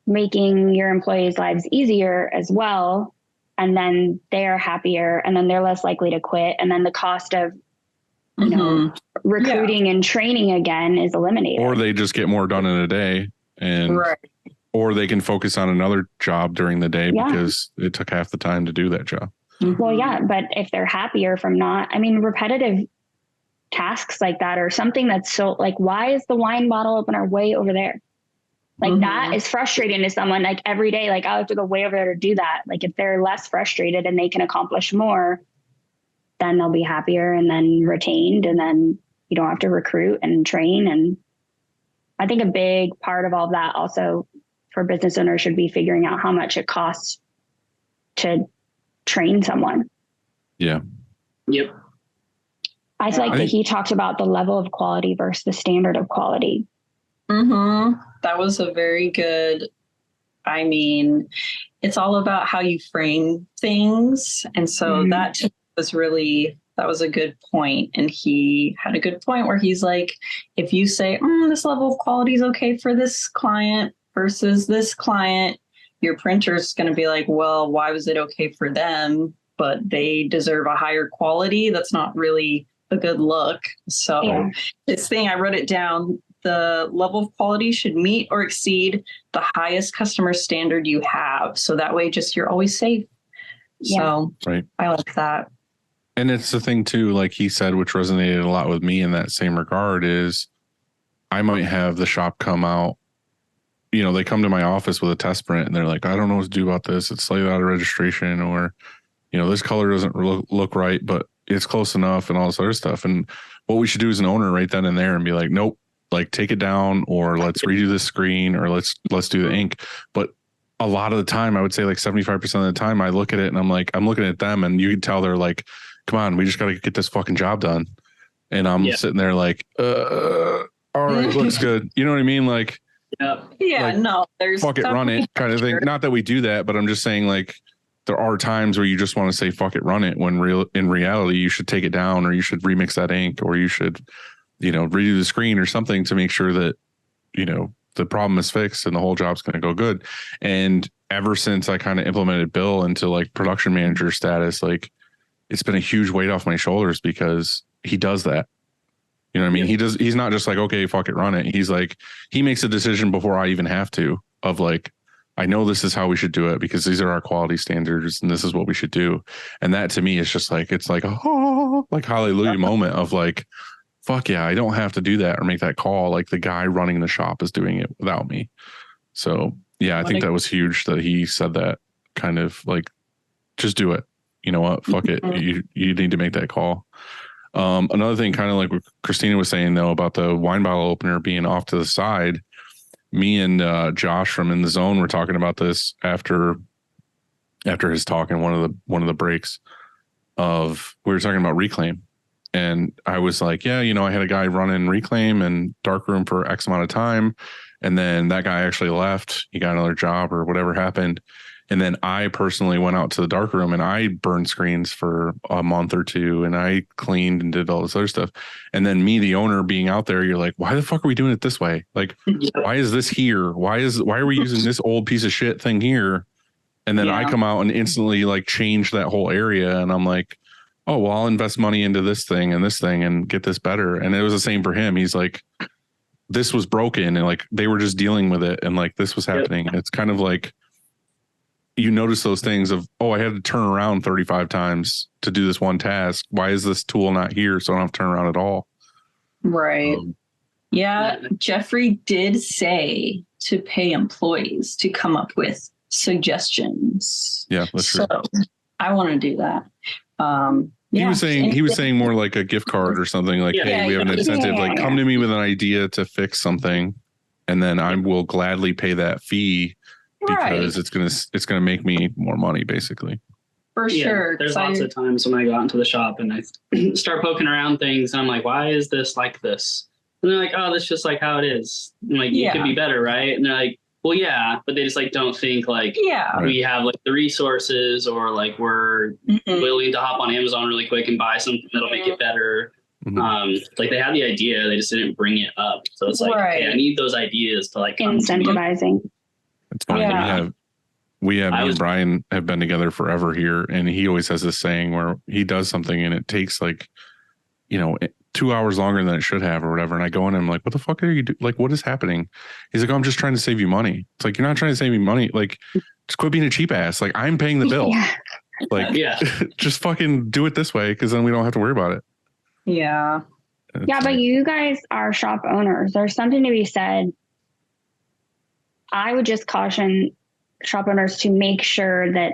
Speaker 4: making your employees' lives easier as well. And then they're happier, and then they're less likely to quit. And then the cost of, recruiting and training again is eliminated.
Speaker 3: Or they just get more done in a day, and or they can focus on another job during the day because it took half the time to do that job.
Speaker 4: Well, yeah, but if they're happier from repetitive tasks like that, or something that's so like, why is the wine bottle opener way over there? Like that is frustrating to someone. Like every day, like I have to go way over there to do that. Like if they're less frustrated and they can accomplish more, then they'll be happier and then retained, and then you don't have to recruit and train. And I think a big part of all of that also for business owners should be figuring out how much it costs to train someone.
Speaker 3: Yeah.
Speaker 5: Yep.
Speaker 4: I feel like that he talked about the level of quality versus the standard of quality.
Speaker 6: That was a very good, it's all about how you frame things. And so that was really that was a good point. And he had a good point where he's like, if you say, this level of quality is okay for this client versus this client, your printer's going to be like, well, why was it okay for them, but they deserve a higher quality? That's not really a good look. So this thing, I wrote it down. The level of quality should meet or exceed the highest customer standard you have. So that way, just you're always safe. So
Speaker 3: right.
Speaker 6: I like that.
Speaker 3: And it's the thing too, like he said, which resonated a lot with me in that same regard, is I might have the shop come out, you know, they come to my office with a test print and they're like, I don't know what to do about this. It's slightly out of registration, or, you know, this color doesn't look right, but it's close enough and all this other stuff. And what we should do as an owner right then and there and be like, nope, like take it down, or let's redo the screen, or let's do the ink. But a lot of the time, I would say like 75% of the time, I look at it and I'm looking at them and you can tell they're like, come on, we just got to get this fucking job done. And I'm sitting there like, all right, looks good. You know what I mean? Like,
Speaker 6: there's
Speaker 3: fuck it, run it kind of thing. Not that we do that, but I'm just saying like, there are times where you just want to say, fuck it, run it. When in reality, you should take it down, or you should remix that ink, or you should, you know, redo the screen or something to make sure that, you know, the problem is fixed and the whole job's going to go good. And ever since I kind of implemented Bill into like production manager status, like it's been a huge weight off my shoulders because he does that. You know what I mean? He's not just like, okay, fuck it, run it. He's like, he makes a decision before I even have to, of like, I know this is how we should do it because these are our quality standards and this is what we should do. And that to me is just like, it's like, oh, like hallelujah moment of like, fuck yeah, I don't have to do that or make that call. Like the guy running the shop is doing it without me. So yeah, I think that was huge that he said that, kind of like, just do it. You know what? Fuck it. You need to make that call. Another thing, kind of like what Christina was saying though, about the wine bottle opener being off to the side, me and Josh from In the Zone were talking about this after his talk in one of the breaks of, we were talking about reclaim. And I was like, yeah, you know, I had a guy run in reclaim and darkroom for X amount of time. And then that guy actually left. He got another job or whatever happened. And then I personally went out to the darkroom and I burned screens for a month or two and I cleaned and did all this other stuff. And then me, the owner, being out there, you're like, why the fuck are we doing it this way? Like, why is this here? Why are we using this old piece of shit thing here? And then I come out and instantly like change that whole area. And I'm like, oh, well, I'll invest money into this thing and get this better. And it was the same for him. He's like, this was broken and like they were just dealing with it. And like this was happening. It's kind of like, you notice those things of, oh, I had to turn around 35 times to do this one task. Why is this tool not here? So I don't have to turn around at all.
Speaker 6: Right. Jeffrey did say to pay employees to come up with suggestions.
Speaker 3: Yeah, that's true.
Speaker 6: So I want to do that.
Speaker 3: He was saying more like a gift card or something like, hey, we have an incentive, like come to me with an idea to fix something. And then I will gladly pay that fee because it's gonna make me more money, basically.
Speaker 6: For sure.
Speaker 5: There's lots of times when I go out into the shop and I start poking around things and I'm like, why is this like this? And they're like, oh, that's just like how it is. I'm like, it could be better, right? And they're like, well, yeah, but they just like don't think like we have like the resources or like we're willing to hop on Amazon really quick and buy something that'll make it better. Like they had the idea, they just didn't bring it up. So it's like, hey, I need those ideas to like
Speaker 4: incentivizing.
Speaker 3: It's funny. We have me and Brian have been together forever here, and he always has this saying where he does something and it takes like, you know, 2 hours longer than it should have or whatever. And I go in and I'm like, what the fuck are you doing? Like, what is happening? He's like, oh, I'm just trying to save you money. It's like, you're not trying to save me money. Like, just quit being a cheap ass. Like, I'm paying the bill. Like, just fucking do it this way. Cause then we don't have to worry about it.
Speaker 6: Yeah.
Speaker 4: But you guys are shop owners. There's something to be said. I would just caution shop owners to make sure that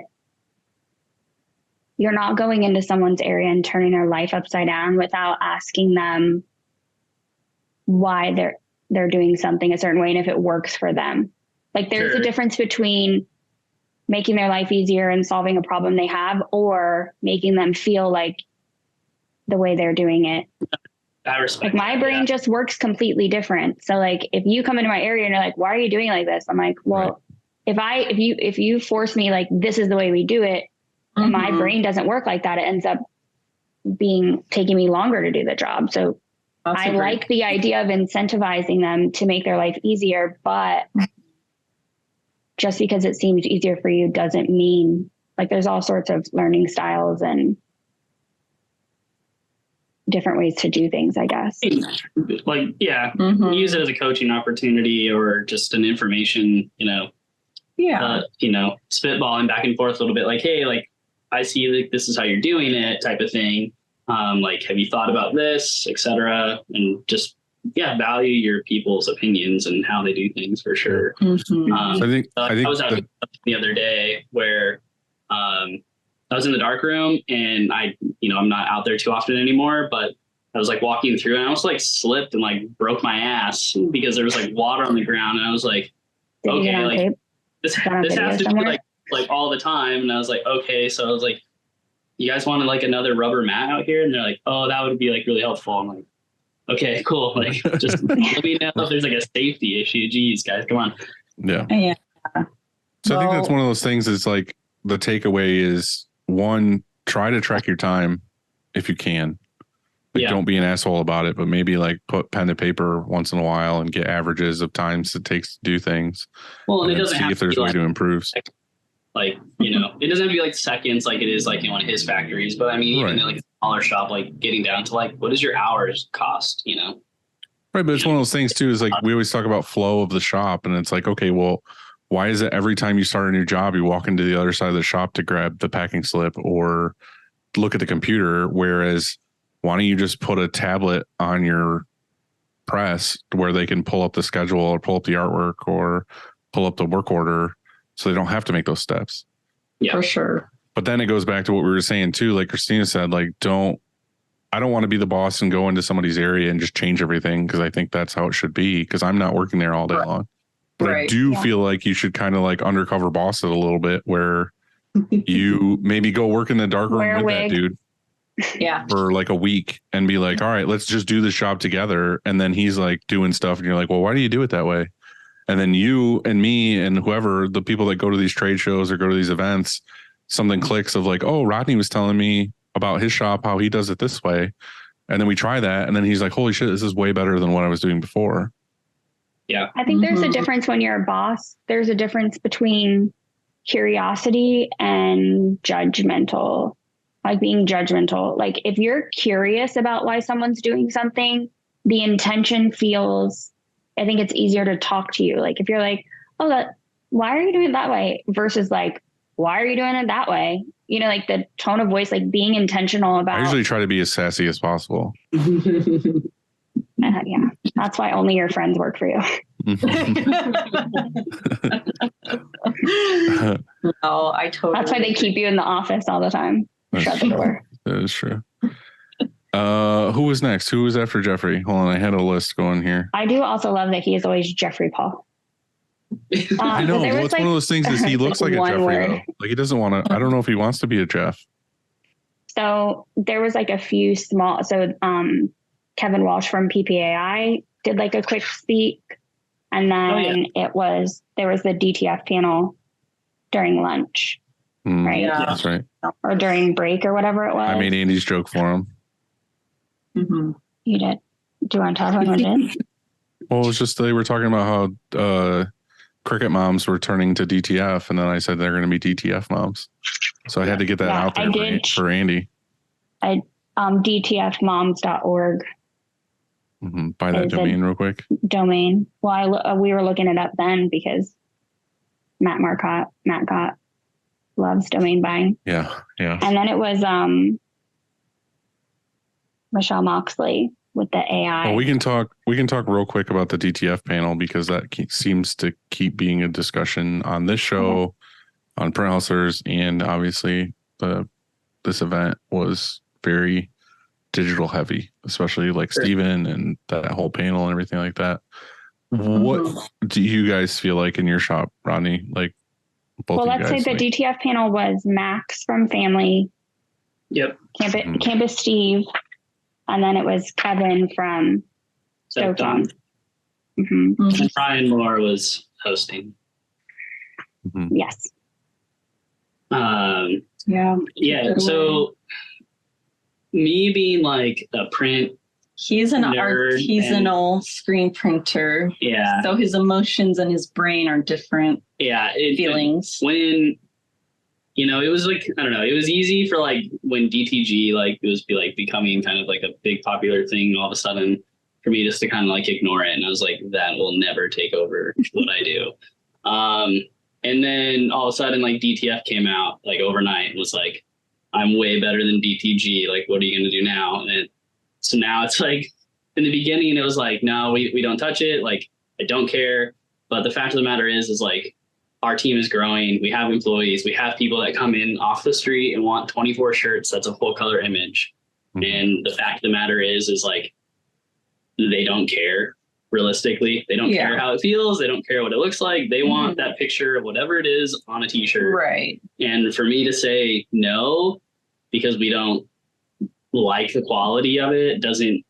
Speaker 4: you're not going into someone's area and turning their life upside down without asking them why they're doing something a certain way and if it works for them. Like there's a difference between making their life easier and solving a problem they have or making them feel like the way they're doing it.
Speaker 5: I respect
Speaker 4: like my brain just works completely different. So like if you come into my area and you're like, why are you doing like this? I'm like, well, if you force me like this is the way we do it, and my brain doesn't work like that, it ends up taking me longer to do the job. So
Speaker 6: That's
Speaker 4: I like the idea of incentivizing them to make their life easier, but just because it seems easier for you doesn't mean, like, there's all sorts of learning styles and different ways to do things, I guess.
Speaker 5: Like, yeah,
Speaker 6: Mhm.
Speaker 5: use it as a coaching opportunity or just an information,
Speaker 6: Yeah.
Speaker 5: spitballing back and forth a little bit. Like, hey, like, I see like this is how you're doing it, type of thing. Like, have you thought about this, etc. And just value your people's opinions and how they do things for sure.
Speaker 6: Mhm.
Speaker 3: So I think
Speaker 5: I was out the other day where I was in the dark room, and I'm not out there too often anymore, but I was like walking through and I almost like slipped and like broke my ass because there was like water on the ground, and I was like,
Speaker 4: Did you get
Speaker 5: okay,
Speaker 4: on
Speaker 5: like
Speaker 4: tape?
Speaker 5: this
Speaker 4: Got on
Speaker 5: has
Speaker 4: video
Speaker 5: to be
Speaker 4: somewhere?
Speaker 5: like all the time. And I was like, okay, so I was like, you guys wanted like another rubber mat out here? And they're like, oh, that would be like really helpful. I'm like, okay, cool. Like, just let me know if there's like a safety issue. Jeez, guys, come on.
Speaker 3: yeah.
Speaker 6: Yeah.
Speaker 3: So I think that's
Speaker 6: Well-
Speaker 3: one of those things. Is like the takeaway is, one, try to track your time if you can. Like,
Speaker 5: Yeah.
Speaker 3: don't be an asshole about it, but maybe like put pen to paper once in a while and get averages of times it takes to do things.
Speaker 5: Well, and
Speaker 3: And
Speaker 5: it
Speaker 3: then
Speaker 5: doesn't
Speaker 3: see
Speaker 5: have
Speaker 3: if
Speaker 5: to
Speaker 3: there's
Speaker 5: be
Speaker 3: a way
Speaker 5: like,
Speaker 3: to improve.
Speaker 5: it doesn't have to be like seconds like it is like in one of his factories. But I mean, even
Speaker 3: Right.
Speaker 5: in like a smaller shop, like getting down to like, what does your hours cost?
Speaker 3: Right. But it's one of those things too, is like, we always talk about flow of the shop, and it's like, okay, well, why is it every time you start a new job, you walk into the other side of the shop to grab the packing slip or look at the computer? Whereas, why don't you just put a tablet on your press where they can pull up the schedule or pull up the artwork or pull up the work order, so they don't have to make those steps?
Speaker 5: Yeah.
Speaker 6: For sure.
Speaker 3: But then it goes back to what we were saying too, like Christina said, like, I don't want to be the boss and go into somebody's area and just change everything, because I think that's how it should be, because I'm not working there all day
Speaker 6: Right.
Speaker 3: long. But I
Speaker 6: Right.
Speaker 3: do
Speaker 4: Yeah.
Speaker 3: feel like you should kind of like undercover boss it a little bit, where you maybe go work in the dark room
Speaker 4: Wear a
Speaker 3: with that
Speaker 4: wig.
Speaker 3: dude
Speaker 6: Yeah.
Speaker 3: for like a week and be like, all right, let's just do this job together. And then he's like doing stuff and you're like, well, why do you do it that way? And then you and me and whoever, the people that go to these trade shows or go to these events, something clicks of like, oh, Rodney was telling me about his shop, how he does it this way. And then we try that. And then he's like, holy shit, this is way better than what I was doing before.
Speaker 4: I think there's a
Speaker 6: Mhm.
Speaker 4: difference when you're a boss. There's a difference between curiosity and judgmental, like being judgmental. Like, if you're curious about why someone's doing something, the intention feels, I think it's easier to talk to you. Like, if you're like, oh, why are you doing it that way? Versus like, why are you doing it that way? Like the tone of voice, like being intentional about.
Speaker 3: I usually try to be as sassy as possible.
Speaker 4: Yeah, that's why only your friends work for you.
Speaker 6: No, I totally.
Speaker 4: That's why they keep you in the office all the time. Shut the door.
Speaker 3: That is true. Who was next? Who was after Jeffrey? Hold on, I had a list going here.
Speaker 4: I do also love that he is always Jeffrey Paul.
Speaker 3: I know.
Speaker 4: There
Speaker 3: Well,
Speaker 4: was
Speaker 3: it's one of those things is he
Speaker 4: it's
Speaker 3: looks like a
Speaker 4: one
Speaker 3: Jeffrey
Speaker 4: word.
Speaker 3: though. Like he doesn't want to. I don't know if he wants to be a Jeff.
Speaker 4: So there was like a few small. So Kevin Walsh from PPAI did like a quick speak, and then there was the DTF panel during lunch, right?
Speaker 6: Yeah.
Speaker 3: That's right.
Speaker 4: Or during break or whatever it was.
Speaker 3: I made Andy's joke for him.
Speaker 6: Mhm.
Speaker 4: You did. Do you want to tell him what it is?
Speaker 3: Well, it was just they were talking about how cricket moms were turning to DTF, and then I said they're going to be DTF moms. So I had to get that
Speaker 4: Yeah,
Speaker 3: out
Speaker 4: I
Speaker 3: there
Speaker 4: did.
Speaker 3: for Andy.
Speaker 4: DTFmoms.org
Speaker 3: Buy that
Speaker 4: Is it-
Speaker 3: domain real quick.
Speaker 4: domain. Well, we were looking it up then because Matt got loves domain buying.
Speaker 3: Yeah, yeah.
Speaker 4: And then it was Michelle Moxley with the AI.
Speaker 3: Well, we can talk real quick about the DTF panel, because that seems to keep being a discussion on this show, on Print Hustlers, and obviously this event was very digital heavy, especially like Steven and that whole panel and everything like that. What do you guys feel like in your shop, Rodney? Like both
Speaker 4: well,
Speaker 3: of you
Speaker 4: let's
Speaker 3: guys,
Speaker 4: say the DTF panel was Max from Family,
Speaker 5: Yep.
Speaker 4: Campus Steve, and then it was Kevin from Stoked On. hmm
Speaker 5: And Brian Moore was hosting.
Speaker 4: Yes.
Speaker 6: Yeah.
Speaker 5: Yeah. So me being like a print,
Speaker 6: He's an
Speaker 5: nerd
Speaker 6: artisanal screen printer.
Speaker 5: yeah,
Speaker 6: So his emotions and his brain are different
Speaker 5: yeah,
Speaker 6: feelings.
Speaker 5: When, it was like, I don't know, it was easy for like when DTG, like it was becoming kind of like a big popular thing all of a sudden for me just to kind of like ignore it. And I was like, that will never take over what I do. And then all of a sudden like DTF came out like overnight and was like, I'm way better than DTG. Like, what are you going to do now? So now it's like in the beginning, it was like, no, we don't touch it. Like, I don't care. But the fact of the matter is like our team is growing. We have employees. We have people that come in off the street and want 24 shirts. That's a full color image. Mm-hmm. And the fact of the matter is like, they don't care. Realistically, they don't care how it feels. They don't care what it looks like. They want that picture of whatever it is on a t-shirt.
Speaker 6: Right.
Speaker 5: And for me to say no, because we don't like the quality of it, doesn't.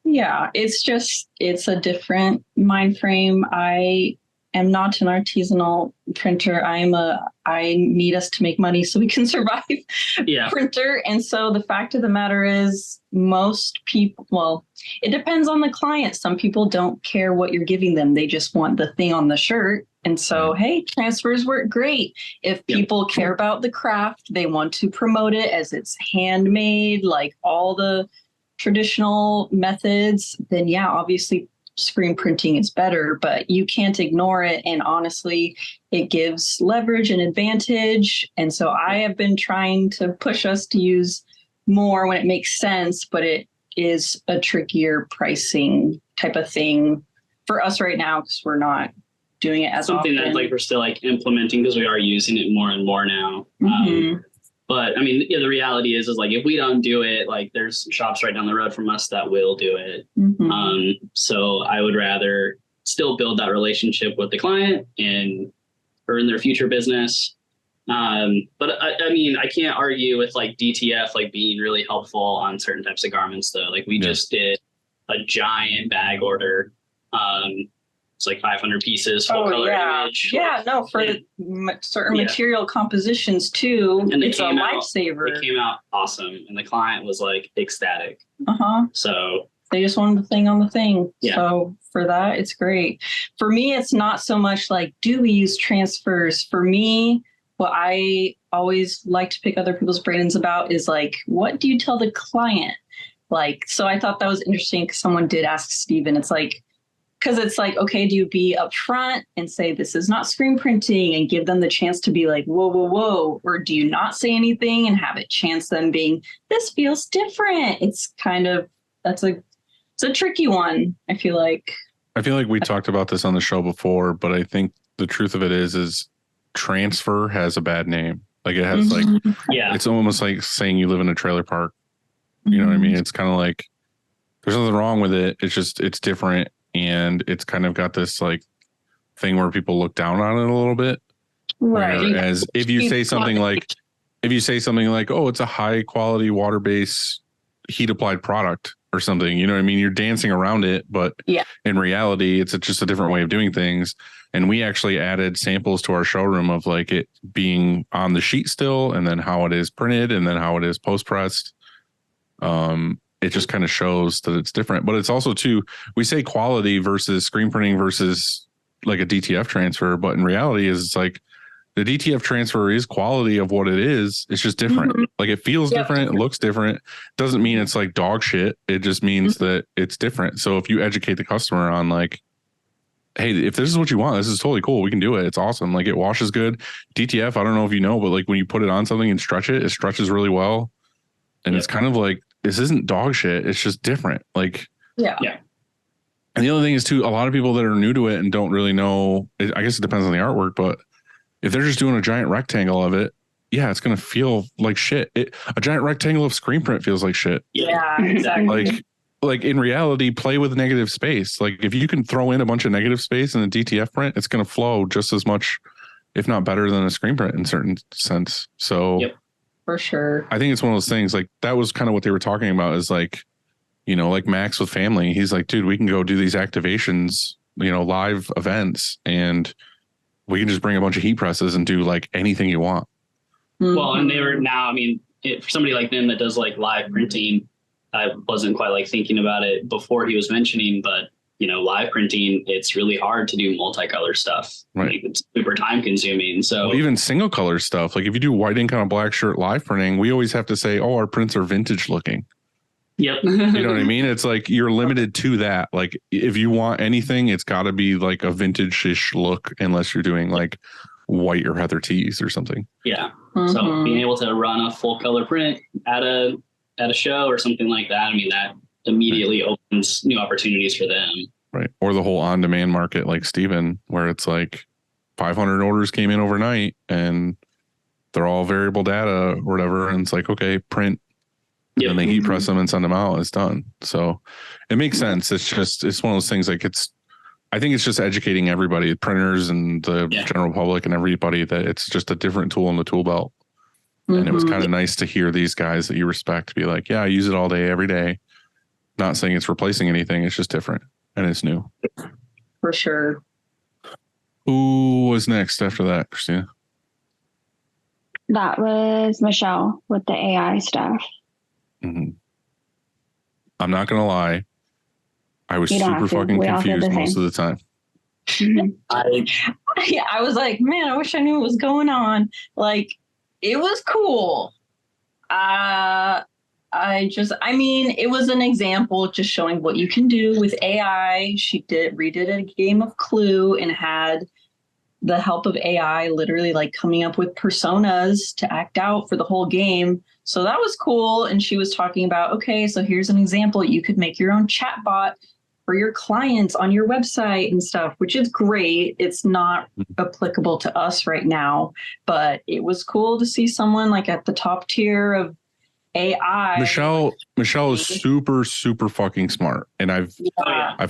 Speaker 6: Yeah, it's a different mind frame. I am not an artisanal printer. I need us to make money so we can survive printer. And so the fact of the matter is most people, well, it depends on the client. Some people don't care what you're giving them. They just want the thing on the shirt. And so, hey, transfers work great. If people care about the craft, they want to promote it as it's handmade, like all the traditional methods, then yeah, obviously screen printing is better, but you can't ignore it. And honestly, it gives leverage and advantage. And so I have been trying to push us to use more when it makes sense, but it is a trickier pricing type of thing for us right now because we're not doing it as
Speaker 5: something
Speaker 6: often.
Speaker 5: that like we're still like implementing because we are using it more and more now. But I mean, the reality is like if we don't do it, like there's shops right down the road from us that will do it. So I would rather still build that relationship with the client and earn their future business. But I mean, I can't argue with like DTF like being really helpful on certain types of garments though. Like we just did a giant bag order. It's like 500 pieces, full color image.
Speaker 6: Yeah, no, for certain material compositions too.
Speaker 5: And
Speaker 6: it's a lifesaver.
Speaker 5: It came out awesome. And the client was like ecstatic. So
Speaker 6: they just wanted the thing on the thing.
Speaker 5: Yeah.
Speaker 6: So for that, it's great. For me, it's not so much like, do we use transfers? For me, what I always like to pick other people's brains about is like, what do you tell the client? Like, so I thought that was interesting because someone did ask Steven, it's like, because it's like, okay, do you be upfront and say this is not screen printing and give them the chance to be like, whoa, whoa, whoa? Or do you not say anything and have it chance them being, this feels different? It's kind of, it's a tricky one, I feel like.
Speaker 3: I feel like we talked about this on the show before, but I think the truth of it is transfer has a bad name. Like it has like, it's almost like saying you live in a trailer park. You know what I mean? It's kind of like, there's nothing wrong with it. It's just, it's different. And it's kind of got this like thing where people look down on it a little bit.
Speaker 6: Right.
Speaker 3: Whereas if you say something like, oh, it's a high quality water-based heat applied product or something, you know what I mean? You're dancing around it, but in reality, it's just a different way of doing things. And we actually added samples to our showroom of like it being on the sheet still, and then how it is printed, and then how it is post-pressed. It just kind of shows that it's different, but it's also too, we say quality versus screen printing versus like a DTF transfer, but in reality is it's like the DTF transfer is quality of what it is. It's just different. Like it feels different. It looks different. Doesn't mean it's like dog shit. It just means that it's different. So if you educate the customer on like, hey, if this is what you want, this is totally cool. We can do it. It's awesome. Like it washes good. DTF, I don't know if you know, but like when you put it on something and stretch it, it stretches really well. And it's kind of like, this isn't dog shit. It's just different. Like,
Speaker 6: yeah.
Speaker 3: And the other thing is too, a lot of people that are new to it and don't really know, I guess it depends on the artwork, but if they're just doing a giant rectangle of it, yeah, it's going to feel like shit. A giant rectangle of screen print feels like shit.
Speaker 6: Yeah, exactly.
Speaker 3: Like in reality, play with negative space. Like if you can throw in a bunch of negative space in a DTF print, it's going to flow just as much, if not better than a screen print in certain sense. So
Speaker 6: for sure.
Speaker 3: I think it's one of those things like that was kind of what they were talking about is like, you know, like Max with family. He's like, dude, we can go do these activations, you know, live events, and we can just bring a bunch of heat presses and do like anything you want.
Speaker 5: Well, and they were now, I mean, for somebody like them that does like live printing, I wasn't quite like thinking about it before he was mentioning, but live printing, it's really hard to do multicolor stuff.
Speaker 3: Right.
Speaker 5: Like, it's super time consuming. So
Speaker 3: even single color stuff, like if you do white ink on a black shirt live printing, we always have to say, oh, our prints are vintage looking.
Speaker 5: Yep.
Speaker 3: You know what I mean? It's like you're limited to that. Like if you want anything, it's got to be like a vintage-ish look, unless you're doing like white or heather tees or something.
Speaker 5: Yeah. So being able to run a full color print at a show or something like that, I mean, that immediately opens new opportunities for them.
Speaker 3: Right. Or the whole on-demand market like Steven, where it's like 500 orders came in overnight and they're all variable data or whatever. And it's like, okay, print.
Speaker 5: Yep.
Speaker 3: And they heat press them and send them out. It's done. So it makes sense. It's one of those things like I think it's just educating everybody, printers and the general public and everybody, that it's just a different tool in the tool belt. And it was kind of nice to hear these guys that you respect be like, yeah, I use it all day, every day. Not saying it's replacing anything. It's just different and it's new.
Speaker 6: For sure.
Speaker 3: Who was next after that, Christina?
Speaker 4: That was Michelle with the AI stuff.
Speaker 3: Mm-hmm. I'm not going to lie. I was
Speaker 4: You don't
Speaker 3: super
Speaker 4: have to.
Speaker 3: fucking
Speaker 4: We all feel
Speaker 3: confused
Speaker 4: the
Speaker 3: most
Speaker 4: same.
Speaker 3: of the time.
Speaker 6: I was like, man, I wish I knew what was going on. Like, it was cool. It was an example just showing what you can do with AI. She redid a game of Clue and had the help of AI literally like coming up with personas to act out for the whole game. So that was cool. And she was talking about, okay, so here's an example. You could make your own chatbot for your clients on your website and stuff, which is great. It's not applicable to us right now, but it was cool to see someone like at the top tier of AI.
Speaker 3: Michelle is super, super fucking smart. And I've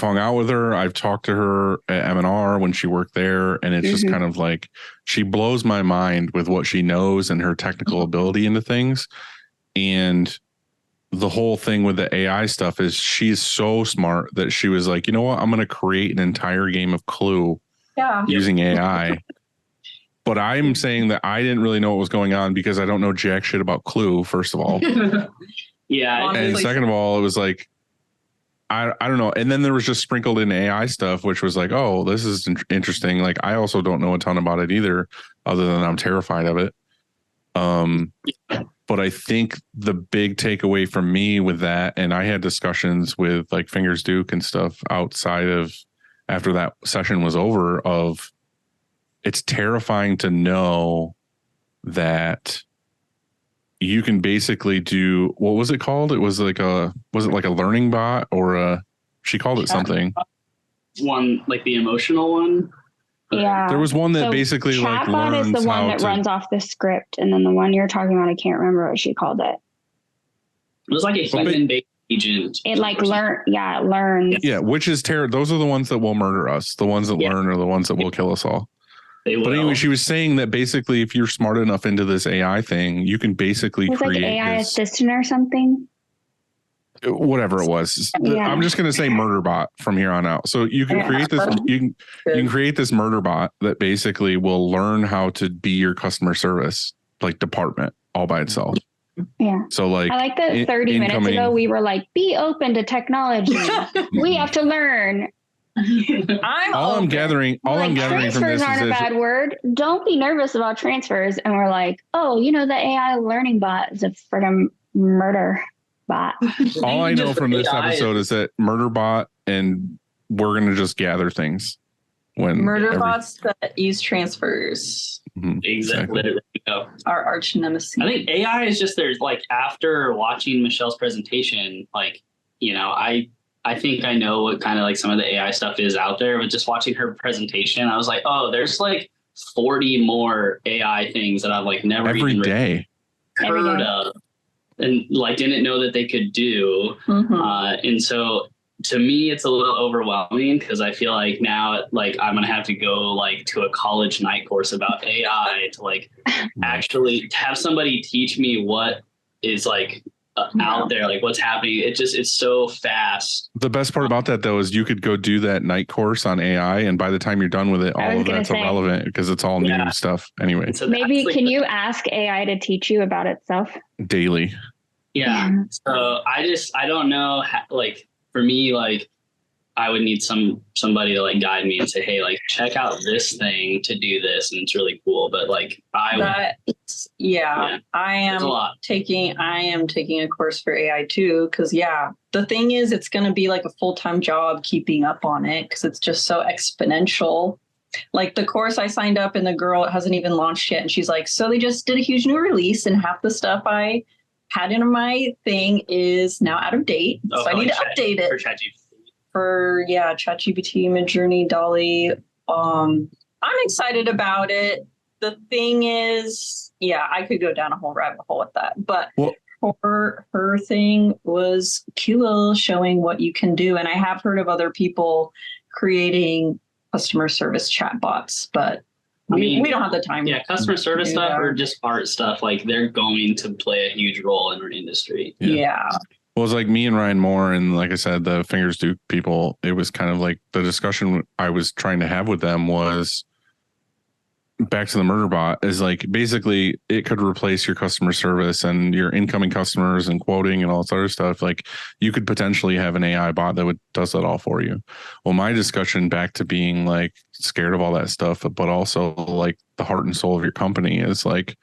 Speaker 3: hung out with her. I've talked to her at M&R when she worked there. And it's just kind of like, she blows my mind with what she knows and her technical ability into things. And the whole thing with the AI stuff is she's so smart that she was like, you know what? I'm going to create an entire game of Clue using AI. But I'm saying that I didn't really know what was going on because I don't know jack shit about Clue, first of all.
Speaker 5: Yeah.
Speaker 3: And second of all, it was like, I don't know. And then there was just sprinkled in AI stuff, which was like, oh, this is interesting. Like, I also don't know a ton about it either, other than I'm terrified of it. But I think the big takeaway from me with that, and I had discussions with like Fingers Duke and stuff outside of after that session was over, of it's terrifying to know that you can basically do, what was it called? It was like was it like a learning bot or she called it something.
Speaker 5: One, like the emotional one.
Speaker 4: Yeah.
Speaker 3: There was one that basically like
Speaker 4: chatbot
Speaker 3: learns
Speaker 4: is the one that runs off the script, and then the one you're talking about, I can't remember what she called it.
Speaker 5: It was like a human-based agent.
Speaker 4: It like learns.
Speaker 3: Yeah, which is terror. Those are the ones that will murder us. The ones that learn are the ones that will kill us all. But anyway, she was saying that basically, if you're smart enough into this AI thing, you can basically create
Speaker 4: like AI assistant or something.
Speaker 3: Whatever it was.
Speaker 4: Yeah.
Speaker 3: I'm just going to say murder bot from here on out. So you can create this. You can create this murder bot that basically will learn how to be your customer service like department all by itself.
Speaker 4: Yeah.
Speaker 3: So like,
Speaker 4: I like that 30 minutes ago we were like, be open to technology. We have to learn.
Speaker 3: I'm gathering from this
Speaker 4: transfers aren't a bad word. Don't be nervous about transfers. And we're like, oh, the AI learning bot is a friggin' murder bot.
Speaker 3: All I know from this episode is that murder bot, and we're going to just gather things when
Speaker 6: bots that use transfers.
Speaker 5: Exactly.
Speaker 6: Our arch nemesis.
Speaker 5: I think AI is just, there's like, after watching Michelle's presentation, like, I think I know what kind of like some of the AI stuff is out there, but just watching her presentation, I was like, oh, there's like 40 more AI things that I've like never
Speaker 3: every day
Speaker 5: heard of, and like didn't know that they could do. And so to me, it's a little overwhelming because I feel like now like I'm gonna have to go like to a college night course about AI to like actually have somebody teach me what is like out there, like what's happening. It's so fast.
Speaker 3: The best part about that though is you could go do that night course on AI, and by the time you're done with it, all of that's irrelevant because it's all new stuff anyway.
Speaker 5: So
Speaker 4: maybe
Speaker 5: like,
Speaker 4: can you ask AI to teach you about itself
Speaker 3: daily?
Speaker 5: Yeah. So I don't know like for me, like I would need somebody to like guide me and say, hey, like check out this thing to do this, and it's really cool. But like I am taking a course for AI too, because the thing is it's going to be like a full-time job keeping up on it because it's just so exponential. Like the course I signed up and the girl hasn't even launched yet, and she's like, so they just did a huge new release and half the stuff I had in my thing is now out of date, so I need to update it for ChatGPT.
Speaker 6: For ChatGPT, Midjourney, Dolly. I'm excited about it. The thing is, I could go down a whole rabbit hole with that. But her thing was cool, showing what you can do. And I have heard of other people creating customer service chatbots, but we don't have the time.
Speaker 5: Yeah, customer service stuff or just art stuff, like they're going to play a huge role in our industry.
Speaker 6: Yeah.
Speaker 3: Well, it was like me and Ryan Moore, and like I said, the Fingers Duke people, it was kind of like the discussion I was trying to have with them was back to the murder bot is like, basically it could replace your customer service and your incoming customers and quoting and all this other stuff. Like you could potentially have an AI bot that does that all for you. Well, my discussion back to being like scared of all that stuff, but also like the heart and soul of your company is like,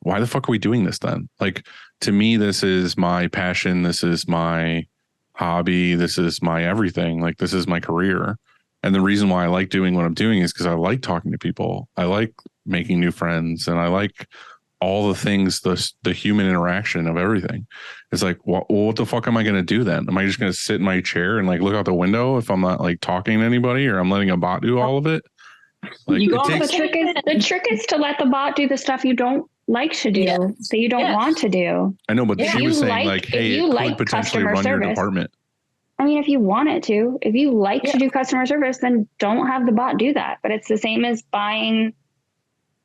Speaker 3: why the fuck are we doing this then? Like, to me, this is my passion. This is my hobby. This is my everything. Like, this is my career. And the reason why I like doing what I'm doing is because I like talking to people. I like making new friends, and I like all the things, the human interaction of everything. It's like, what the fuck am I going to do then? Am I just going to sit in my chair and like look out the window if I'm not like talking to anybody, or I'm letting a bot do all of it? Like,
Speaker 4: the trick is to let the bot do the stuff you don't like to do, that you don't want to do.
Speaker 3: I know, but she was saying like, hey, it could potentially run your department.
Speaker 4: I mean, if you want it to, if you like to do customer service, then don't have the bot do that. But it's the same as buying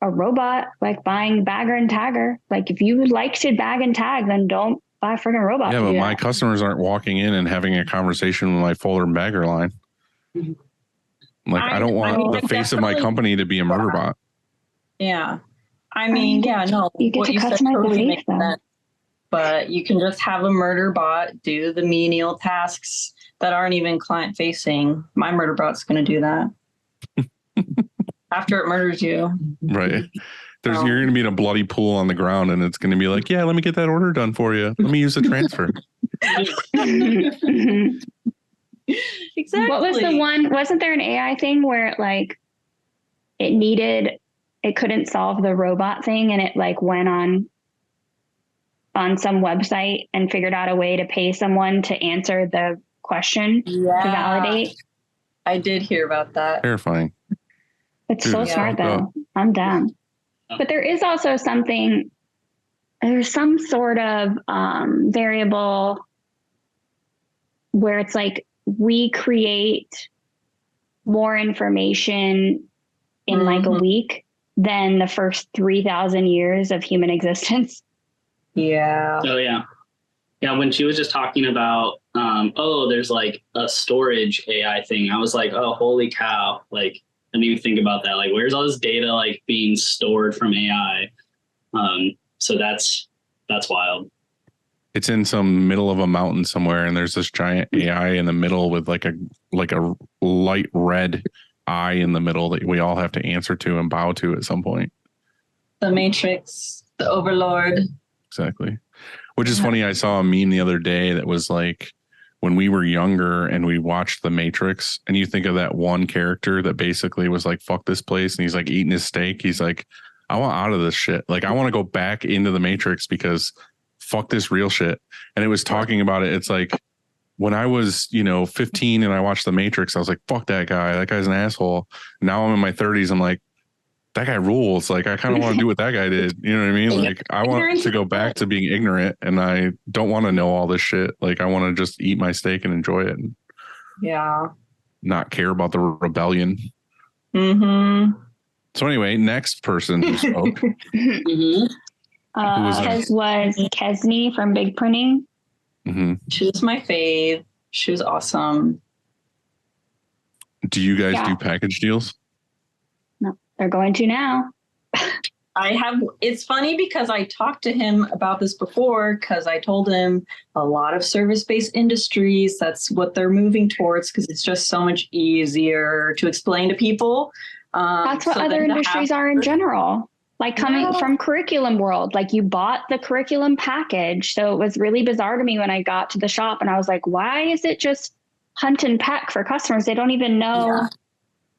Speaker 4: a robot, like buying bagger and tagger. Like if you like to bag and tag, then don't buy a freaking robot.
Speaker 3: Yeah, but my customers aren't walking in and having a conversation with my folder and bagger line. Like I don't want the face of my company to be a murder bot.
Speaker 6: Yeah. I mean, no.
Speaker 4: You get to customize the face though.
Speaker 6: But you can just have a murder bot do the menial tasks that aren't even client facing. My murder bot's going to do that after it murders you.
Speaker 3: Right. You're going to be in a bloody pool on the ground, and it's going to be like, yeah, let me get that order done for you. Let me use the transfer.
Speaker 6: Exactly.
Speaker 4: What was the one? Wasn't there an AI thing where it couldn't solve the robot thing, and it like went on some website and figured out a way to pay someone to answer the question to validate?
Speaker 6: I did hear about that.
Speaker 3: Terrifying.
Speaker 4: It's so smart though. I'm down. But there is also there's some sort of variable where it's like we create more information in like a week than the first 3,000 years of human existence.
Speaker 6: Yeah.
Speaker 5: Oh yeah. Yeah. When she was just talking about, there's like a storage AI thing. I was like, oh, holy cow. Like, I didn't even think about that. Like, where's all this data like being stored from AI? So that's wild.
Speaker 3: It's in some middle of a mountain somewhere, and there's this giant AI in the middle with like a light red eye in the middle that we all have to answer to and bow to at some point.
Speaker 6: The Matrix, the Overlord.
Speaker 3: Exactly. Which is funny. I saw a meme the other day that was like, when we were younger and we watched The Matrix, and you think of that one character that basically was like, fuck this place. And he's like eating his steak. He's like, I want out of this shit. Like, I want to go back into the Matrix because fuck this real shit. And it was talking about it. It's like, when I was, 15 and I watched The Matrix, I was like, fuck that guy. That guy's an asshole. Now I'm in my 30s. I'm like, that guy rules. Like, I kind of want to do what that guy did. You know what I mean? Like, I want to go back to being ignorant, and I don't want to know all this shit. Like, I want to just eat my steak and enjoy it. And not care about the rebellion.
Speaker 6: Mm-hmm.
Speaker 3: So anyway, next person who spoke. was that?
Speaker 4: His was Kesney from Big Printing.
Speaker 3: Mm-hmm.
Speaker 6: She was my fave. She was awesome.
Speaker 3: Do you guys
Speaker 4: Yeah.
Speaker 3: do package deals?
Speaker 4: No, they're going to now.
Speaker 6: It's funny because I talked to him about this before because I told him a lot of service-based industries, that's what they're moving towards because it's just so much easier to explain to people.
Speaker 4: That's what other industries are in general. Like coming from curriculum world, like you bought the curriculum package. So it was really bizarre to me when I got to the shop and I was like, why is it just hunt and peck for customers? They don't even know.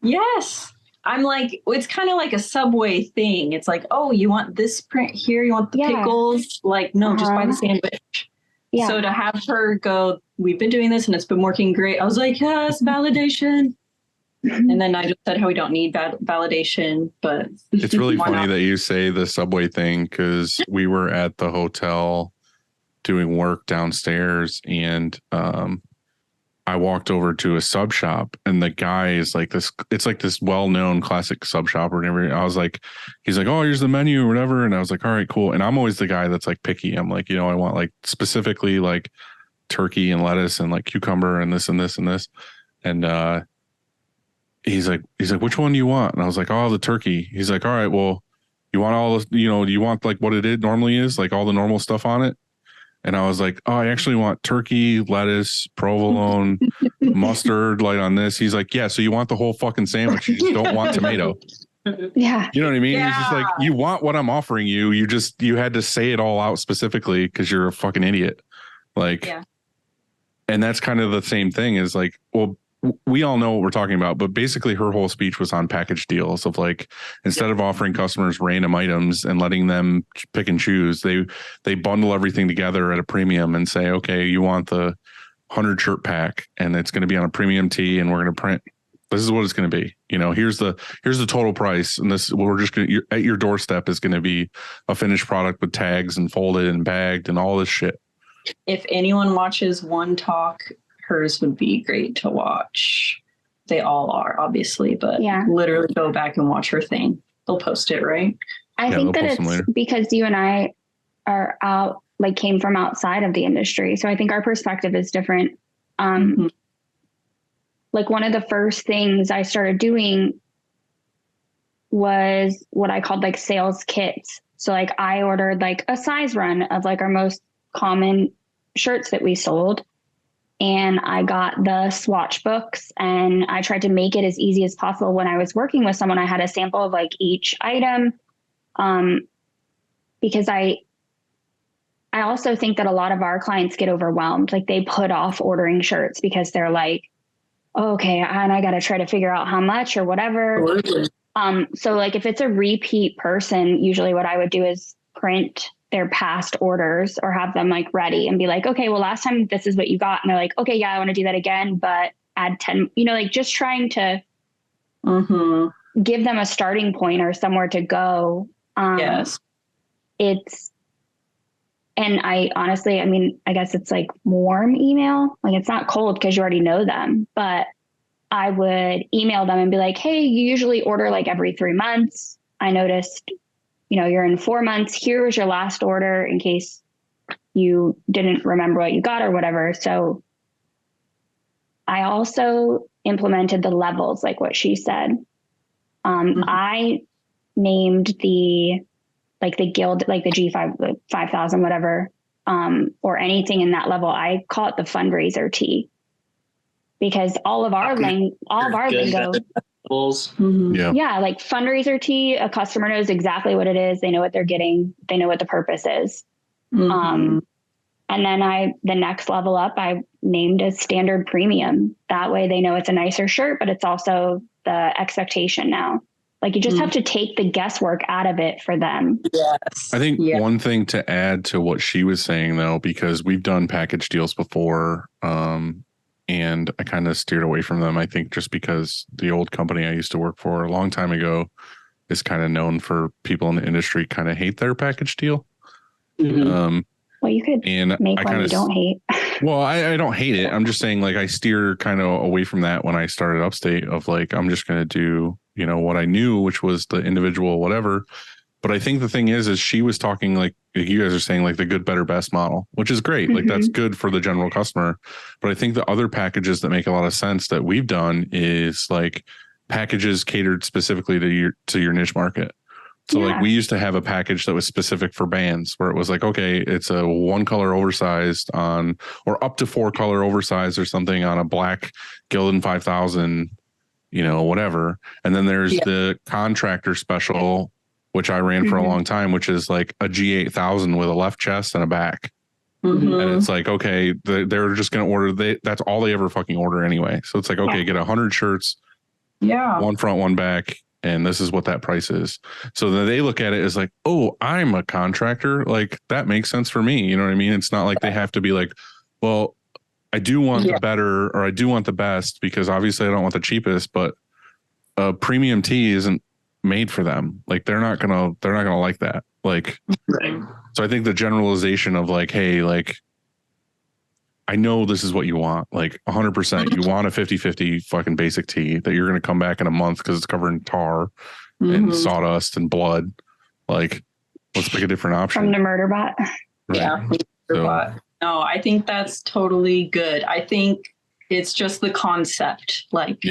Speaker 6: Yeah. Yes. I'm like, it's kind of like a Subway thing. It's like, oh, you want this print here? You want the pickles? Like, no, just buy the sandwich. Yeah. So to have her go, we've been doing this and it's been working great. I was like, yes, validation. And then Nigel said how we don't need validation, but
Speaker 3: it's really funny that you say the Subway thing because we were at the hotel doing work downstairs and I walked over to a sub shop and the guy is like this. It's like this well-known classic sub shop or whatever. I was like, he's like, oh, here's the menu or whatever. And I was like, all right, cool. And I'm always the guy that's like picky. I'm like, I want like specifically like turkey and lettuce and like cucumber and this and this and this. And he's like, which one do you want? And I was like, oh, the turkey. He's like, all right, well, you want all this, do you want like what it normally is, like all the normal stuff on it? And I was like, oh, I actually want turkey, lettuce, provolone, mustard, light on this. He's like, yeah, so you want the whole fucking sandwich. You just don't want tomato.
Speaker 4: Yeah.
Speaker 3: You know what I mean?
Speaker 6: Yeah.
Speaker 3: He's just like, you want what I'm offering you. You had to say it all out specifically because you're a fucking idiot. Like, and that's kind of the same thing is like, well, we all know what we're talking about, but basically her whole speech was on package deals of like, instead of offering customers random items and letting them pick and choose, they bundle everything together at a premium and say, okay, you want the 100 shirt pack and it's going to be on a premium tee and we're going to print. This is what it's going to be. Here's the total price. And this, we're just going to, at your doorstep is going to be a finished product with tags and folded and bagged and all this shit.
Speaker 6: If anyone watches One Talk, hers would be great to watch. They all are, obviously, but literally go back and watch her thing. They'll post it, right?
Speaker 4: I think that it's because you and I are out, like came from outside of the industry. So I think our perspective is different. Like one of the first things I started doing was what I called like sales kits. So like I ordered like a size run of like our most common shirts that we sold. And I got the swatch books and I tried to make it as easy as possible. When I was working with someone, I had a sample of like each item. Because I also think that a lot of our clients get overwhelmed. Like they put off ordering shirts because they're like, oh, okay, and I got to try to figure out how much or whatever. So like if it's a repeat person, usually what I would do is print their past orders or have them like ready and be like, okay, well, last time this is what you got. And they're like, okay, yeah, I want to do that again, but add 10, like just trying to give them a starting point or somewhere to go.
Speaker 6: Yes.
Speaker 4: And I honestly, I guess it's like warm email. Like it's not cold because you already know them, but I would email them and be like, hey, you usually order like every 3 months. I noticed, you're in 4 months. Here was your last order in case you didn't remember what you got or whatever. So I also implemented the levels, like what she said. I named the guild, like the G5, 5,000, whatever, or anything in that level. I call it the fundraiser tee because all of our lingo. Yeah, like fundraiser tee, a customer knows exactly what it is. They know what they're getting. They know what the purpose is. And then the next level up, I named a standard premium. That way they know it's a nicer shirt, but it's also the expectation now. Like you just have to take the guesswork out of it for them.
Speaker 6: Yes.
Speaker 3: I think one thing to add to what she was saying though, because we've done package deals before, and I kind of steered away from them. I think just because the old company I used to work for a long time ago is kind of known for people in the industry kind of hate their package deal.
Speaker 4: Well, you could make one you don't hate.
Speaker 3: Well, I don't hate it. I'm just saying like I steer kind of away from that when I started Upstate of like, I'm just going to do, what I knew, which was the individual, whatever. But I think the thing is she was talking like you guys are saying, like the good, better, best model, which is great. Like that's good for the general customer. But I think the other packages that make a lot of sense that we've done is like packages catered specifically to your niche market. So like we used to have a package that was specific for bands where it was like, okay, it's a 1 color oversized on, or up to 4 color oversized or something on a black Gildan 5000, whatever. And then there's the contractor special, which I ran for a long time, which is like a G8000 with a left chest and a back. And it's like, okay, they're just going to order, that's all they ever fucking order anyway. So it's like, okay, get 100 shirts, one front, one back. And this is what that price is. So then they look at it as like, oh, I'm a contractor. Like that makes sense for me. You know what I mean? It's not like they have to be like, well, I do want the better, or I do want the best, because obviously I don't want the cheapest, but a premium tee isn't made for them. Like they're not gonna like that. Like, so I think the generalization of like, hey, like, I know this is what you want, like 100%. You want a 50-50 fucking basic tee that you're going to come back in a month because it's covered in tar and sawdust and blood. Like, let's pick a different option.
Speaker 4: From the murder bot.
Speaker 3: Right.
Speaker 6: Yeah. No, I think that's totally good. I think it's just the concept. Like,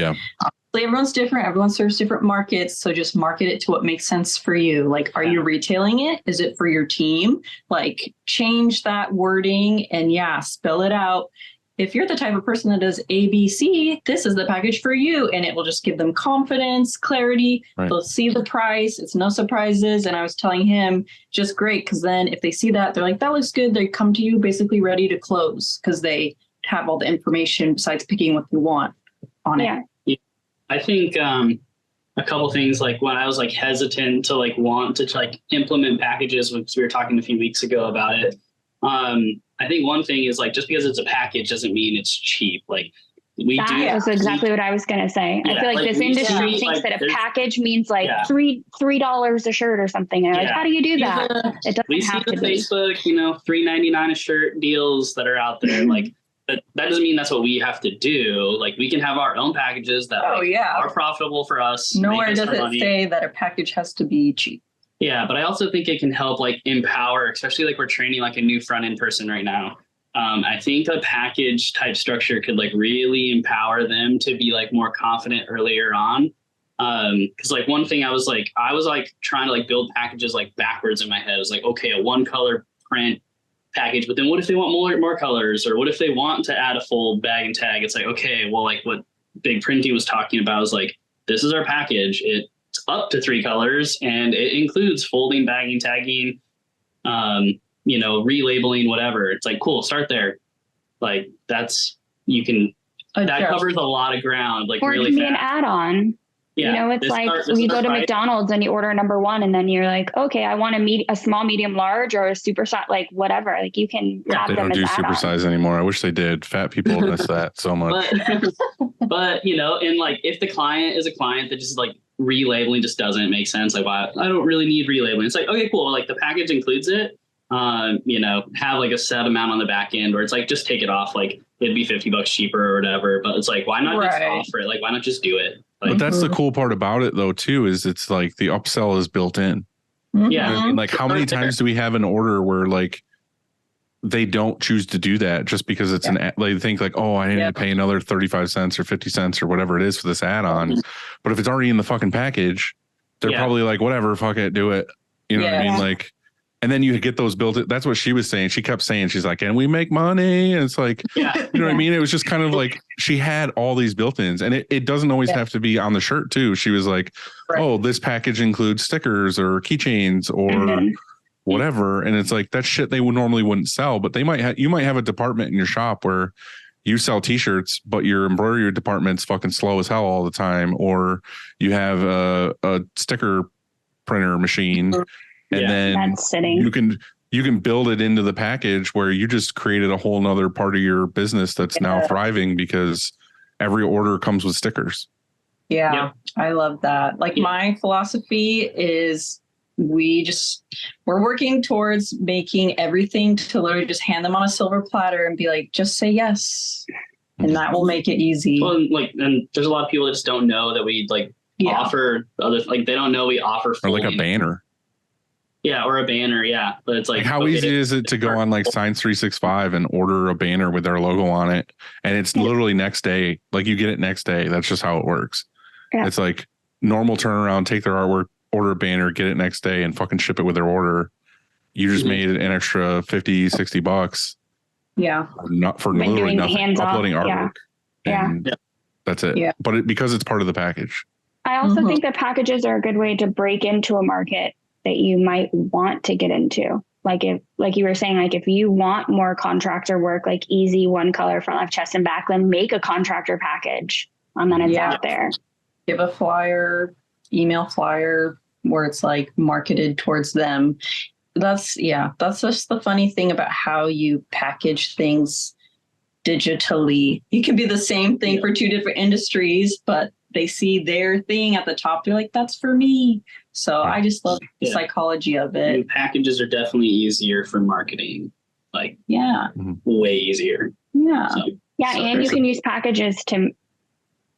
Speaker 6: everyone's different. Everyone serves different markets. So just market it to what makes sense for you. Like, are you retailing it? Is it for your team? Like, change that wording and spell it out. If you're the type of person that does ABC, this is the package for you. And it will just give them confidence, clarity.
Speaker 3: Right.
Speaker 6: They'll see the price. It's no surprises. And I was telling him, just great. Because then if they see that, they're like, that looks good. They come to you basically ready to close because they have all the information besides picking what they want on it.
Speaker 5: I think a couple things, like when I was like hesitant to like want to like implement packages, because we were talking a few weeks ago about it. I think one thing is like, just because it's a package doesn't mean it's cheap. Like
Speaker 4: that was exactly what I was going to say. I feel like this industry thinks that a package means like $3 a shirt or something. And like, how do you do that? It doesn't have to be.
Speaker 5: Facebook, $3.99 a shirt deals that are out there. Like, but that doesn't mean that's what we have to do. Like we can have our own packages that are profitable for us.
Speaker 6: Nowhere does it say that a package has to be cheap.
Speaker 5: Yeah, but I also think it can help like empower, especially like we're training like a new front end person right now. I think a package type structure could like really empower them to be like more confident earlier on. Because like one thing I was like trying to like build packages like backwards in my head. It was like, okay, a 1 color print package, but then what if they want more colors, or what if they want to add a full bag and tag? It's like, okay, well, like what Big Printy was talking about is like, this is our package. It's up to 3 colors and it includes folding, bagging, tagging, relabeling, whatever. It's like, cool, start there. Like that covers a lot of ground. Like,
Speaker 4: or
Speaker 5: really
Speaker 4: it can be
Speaker 5: fast.
Speaker 4: an add-on.
Speaker 5: Yeah,
Speaker 4: it's like you go to McDonald's and you order number 1 and then you're like, okay, I want a small, medium, large, or a super size, like whatever. Like you can have
Speaker 3: they
Speaker 4: them
Speaker 3: don't do
Speaker 4: as
Speaker 3: super size anymore. I wish they did. Fat people miss that so much.
Speaker 5: But and like if the client is a client that just like relabeling just doesn't make sense, like, why I don't really need relabeling. It's like, okay, cool. Like the package includes it. Have like a set amount on the back end, or it's like, just take it off. Like it'd be $50 cheaper or whatever. But it's like, why not just offer it? Like, why not just do it? Like,
Speaker 3: but that's the cool part about it though, too, is it's like the upsell is built in.
Speaker 5: Yeah.
Speaker 3: I mean, like how many times do we have an order where like they don't choose to do that just because it's they think like, oh, I need to pay another 35 cents or 50 cents or whatever it is for this add-on. But if it's already in the fucking package, they're probably like, whatever, fuck it, do it. You know what I mean? Like, and then you get those built. That's what she was saying. She kept saying, she's like, and we make money. And it's like, you know what I mean? It was just kind of like, she had all these built-ins, and it doesn't always have to be on the shirt too. She was like, oh, this package includes stickers or keychains or whatever. And it's like, that shit they would normally wouldn't sell, but you might have a department in your shop where you sell t-shirts, but your embroidery department's fucking slow as hell all the time. Or you have a sticker printer machine. And then you can build it into the package where you just created a whole nother part of your business that's now thriving because every order comes with stickers.
Speaker 6: Yeah. I love that. Like my philosophy is we're working towards making everything to literally just hand them on a silver platter and be like, just say yes. And that will make it easy.
Speaker 5: Well, and there's a lot of people that just don't know that we offer other, like they don't know we offer
Speaker 3: or like a banner.
Speaker 5: Yeah, or a banner. Yeah, but it's like
Speaker 3: how
Speaker 5: okay,
Speaker 3: easy is it to go on like Science 365 and order a banner with their logo on it, and it's literally next day. Like you get it next day. That's just how it works.
Speaker 4: Yeah.
Speaker 3: It's like normal turnaround. Take their artwork, order a banner, get it next day, and fucking ship it with their order. You just made an extra $50-$60.
Speaker 6: Yeah.
Speaker 3: Not for
Speaker 4: When
Speaker 3: literally
Speaker 4: doing
Speaker 3: nothing.
Speaker 4: hands-off,
Speaker 3: Uploading artwork.
Speaker 4: Yeah.
Speaker 3: And that's it.
Speaker 6: Yeah.
Speaker 3: But because it's part of the package.
Speaker 4: I also think that packages are a good way to break into a market that you might want to get into. Like you were saying, like if you want more contractor work, like easy one color front, left, chest, and back, then make a contractor package, and then it's out there.
Speaker 6: Give a flyer, email flyer where it's like marketed towards them. That's just the funny thing about how you package things digitally. It can be the same thing for two different industries, but they see their thing at the top. They're like, that's for me. So I just love the psychology of it.
Speaker 5: And packages are definitely easier for marketing. Like, way easier.
Speaker 6: Yeah.
Speaker 5: So,
Speaker 4: And you can use packages to,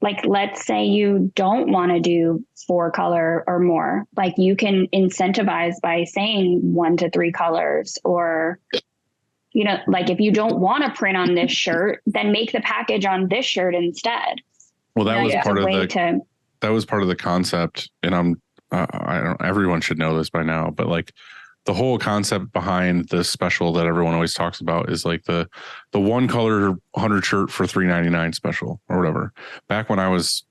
Speaker 4: like, let's say you don't want to do 4 color or more. Like you can incentivize by saying 1 to 3 colors, or, you know, like if you don't want to print on this shirt, then make the package on this shirt instead.
Speaker 3: Well, that was part of
Speaker 4: the
Speaker 3: that was part of the concept, and I don't. Everyone should know this by now, but like the whole concept behind the special that everyone always talks about is like the one color 100 shirt for $3.99 special or whatever. Back when I was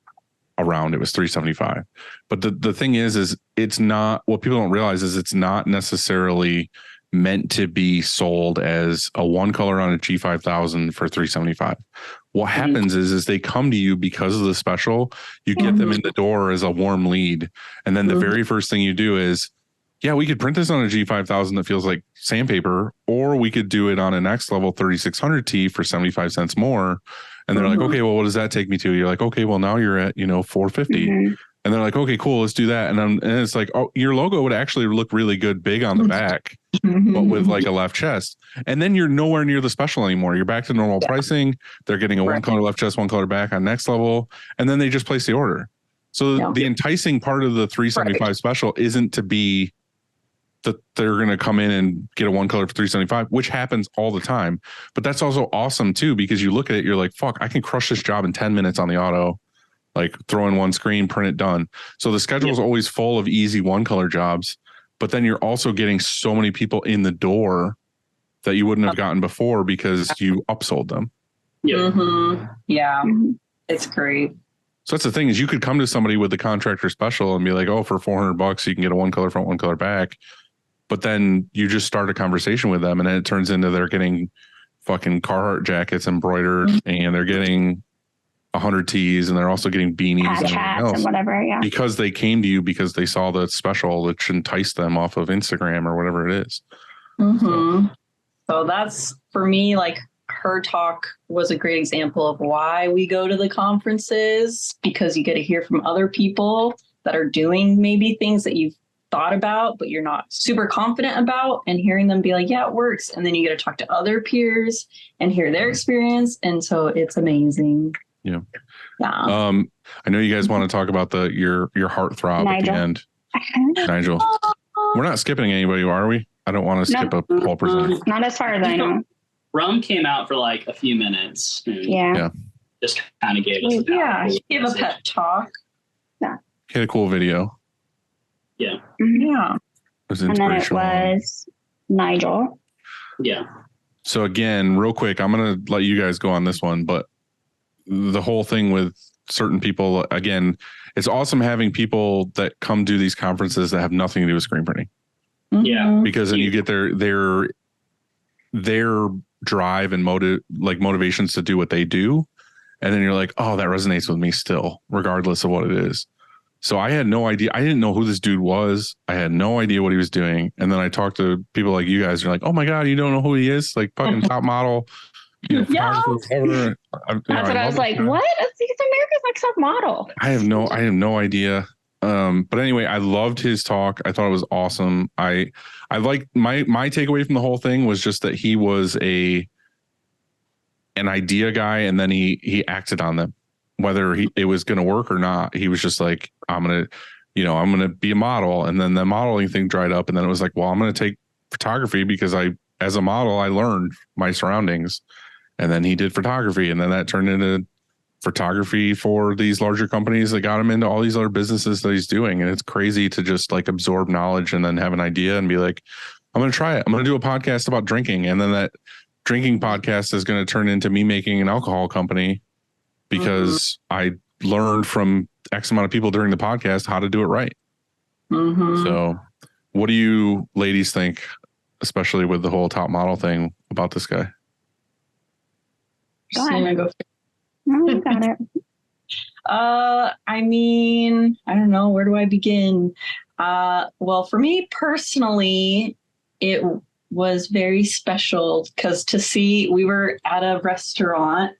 Speaker 3: around, it was $3.75. But the thing is it's not, what people don't realize is it's not necessarily meant to be sold as a one color on a G5000 for $3.75. What happens is they come to you because of the special. You get them in the door as a warm lead, and then the very first thing you do is, we could print this on a G5000 that feels like sandpaper, or we could do it on a next level 3600T for 75 cents more. And they're like, okay, well, what does that take me to? You're like, okay, well, now you're at, $450. And they're like, okay, cool, let's do that. And it's like, oh, your logo would actually look really good big on the back, but with like a left chest. And then you're nowhere near the special anymore. You're back to normal pricing. They're getting a one color left chest, one color back on next level. And then they just place the order. So the enticing part of the 375 special isn't to be that they're going to come in and get a one color for 375, which happens all the time. But that's also awesome too, because you look at it, you're like, fuck, I can crush this job in 10 minutes on the auto. Like throw in one screen, print it, done. So the schedule is always full of easy one color jobs, but then you're also getting so many people in the door that you wouldn't have gotten before because you upsold them.
Speaker 6: Yeah, it's great.
Speaker 3: So that's the thing, is you could come to somebody with the contractor special and be like, oh, for $400 you can get a one color front, one color back. But then you just start a conversation with them, and then it turns into they're getting fucking Carhartt jackets embroidered, and they're getting 100 tees, and they're also getting beanies and
Speaker 4: hats
Speaker 3: else,
Speaker 4: and whatever,
Speaker 3: because they came to you because they saw the special, which enticed them off of Instagram or whatever it is.
Speaker 6: So that's, for me, like her talk was a great example of why we go to the conferences, because you get to hear from other people that are doing maybe things that you've thought about but you're not super confident about, and hearing them be like, yeah, it works, and then you get to talk to other peers and hear their experience, and so it's amazing.
Speaker 3: I know you guys want to talk about your heartthrob at the end. Nigel, we're not skipping anybody, are we? I don't want to skip a whole person.
Speaker 4: Not as far as I know.
Speaker 5: Rum came out for like a few minutes. And just kind of gave us
Speaker 6: he gave a pep talk.
Speaker 3: He had a cool video.
Speaker 5: Yeah.
Speaker 6: Yeah.
Speaker 3: It was
Speaker 4: And then it
Speaker 3: inspirational.
Speaker 4: was Nigel.
Speaker 5: Yeah.
Speaker 3: So again, real quick, I'm going to let you guys go on this one, but the whole thing with certain people, again, it's awesome having people that come do these conferences that have nothing to do with screen printing.
Speaker 5: Yeah.
Speaker 3: Because then you get their drive and motivations to do what they do. And then you're like, oh, that resonates with me still, regardless of what it is. So I had no idea. I didn't know who this dude was. I had no idea what he was doing. And then I talked to people like you guys. You're like, oh my God, you don't know who he is? Like fucking top model.
Speaker 4: That's what I was like, what? He's America's Next Top Model.
Speaker 3: I have no idea. But anyway, I loved his talk. I thought it was awesome. I like my takeaway from the whole thing was just that he was an idea guy, and then he acted on them, whether it was going to work or not. He was just like, I'm going to I'm going to be a model. And then the modeling thing dried up. And then it was like, well, I'm going to take photography because as a model, I learned my surroundings. And then he did photography. And then that turned into photography for these larger companies that got him into all these other businesses that he's doing. And it's crazy to just like absorb knowledge and then have an idea and be like, I'm going to try it. I'm going to do a podcast about drinking. And then that drinking podcast is going to turn into me making an alcohol company because I learned from X amount of people during the podcast how to do it right. So what do you ladies think, especially with the whole top model thing, about this guy?
Speaker 6: Go
Speaker 4: No, you got it.
Speaker 6: I mean, I don't know. Where do I begin? Well, for me personally, it was very special because we were at a restaurant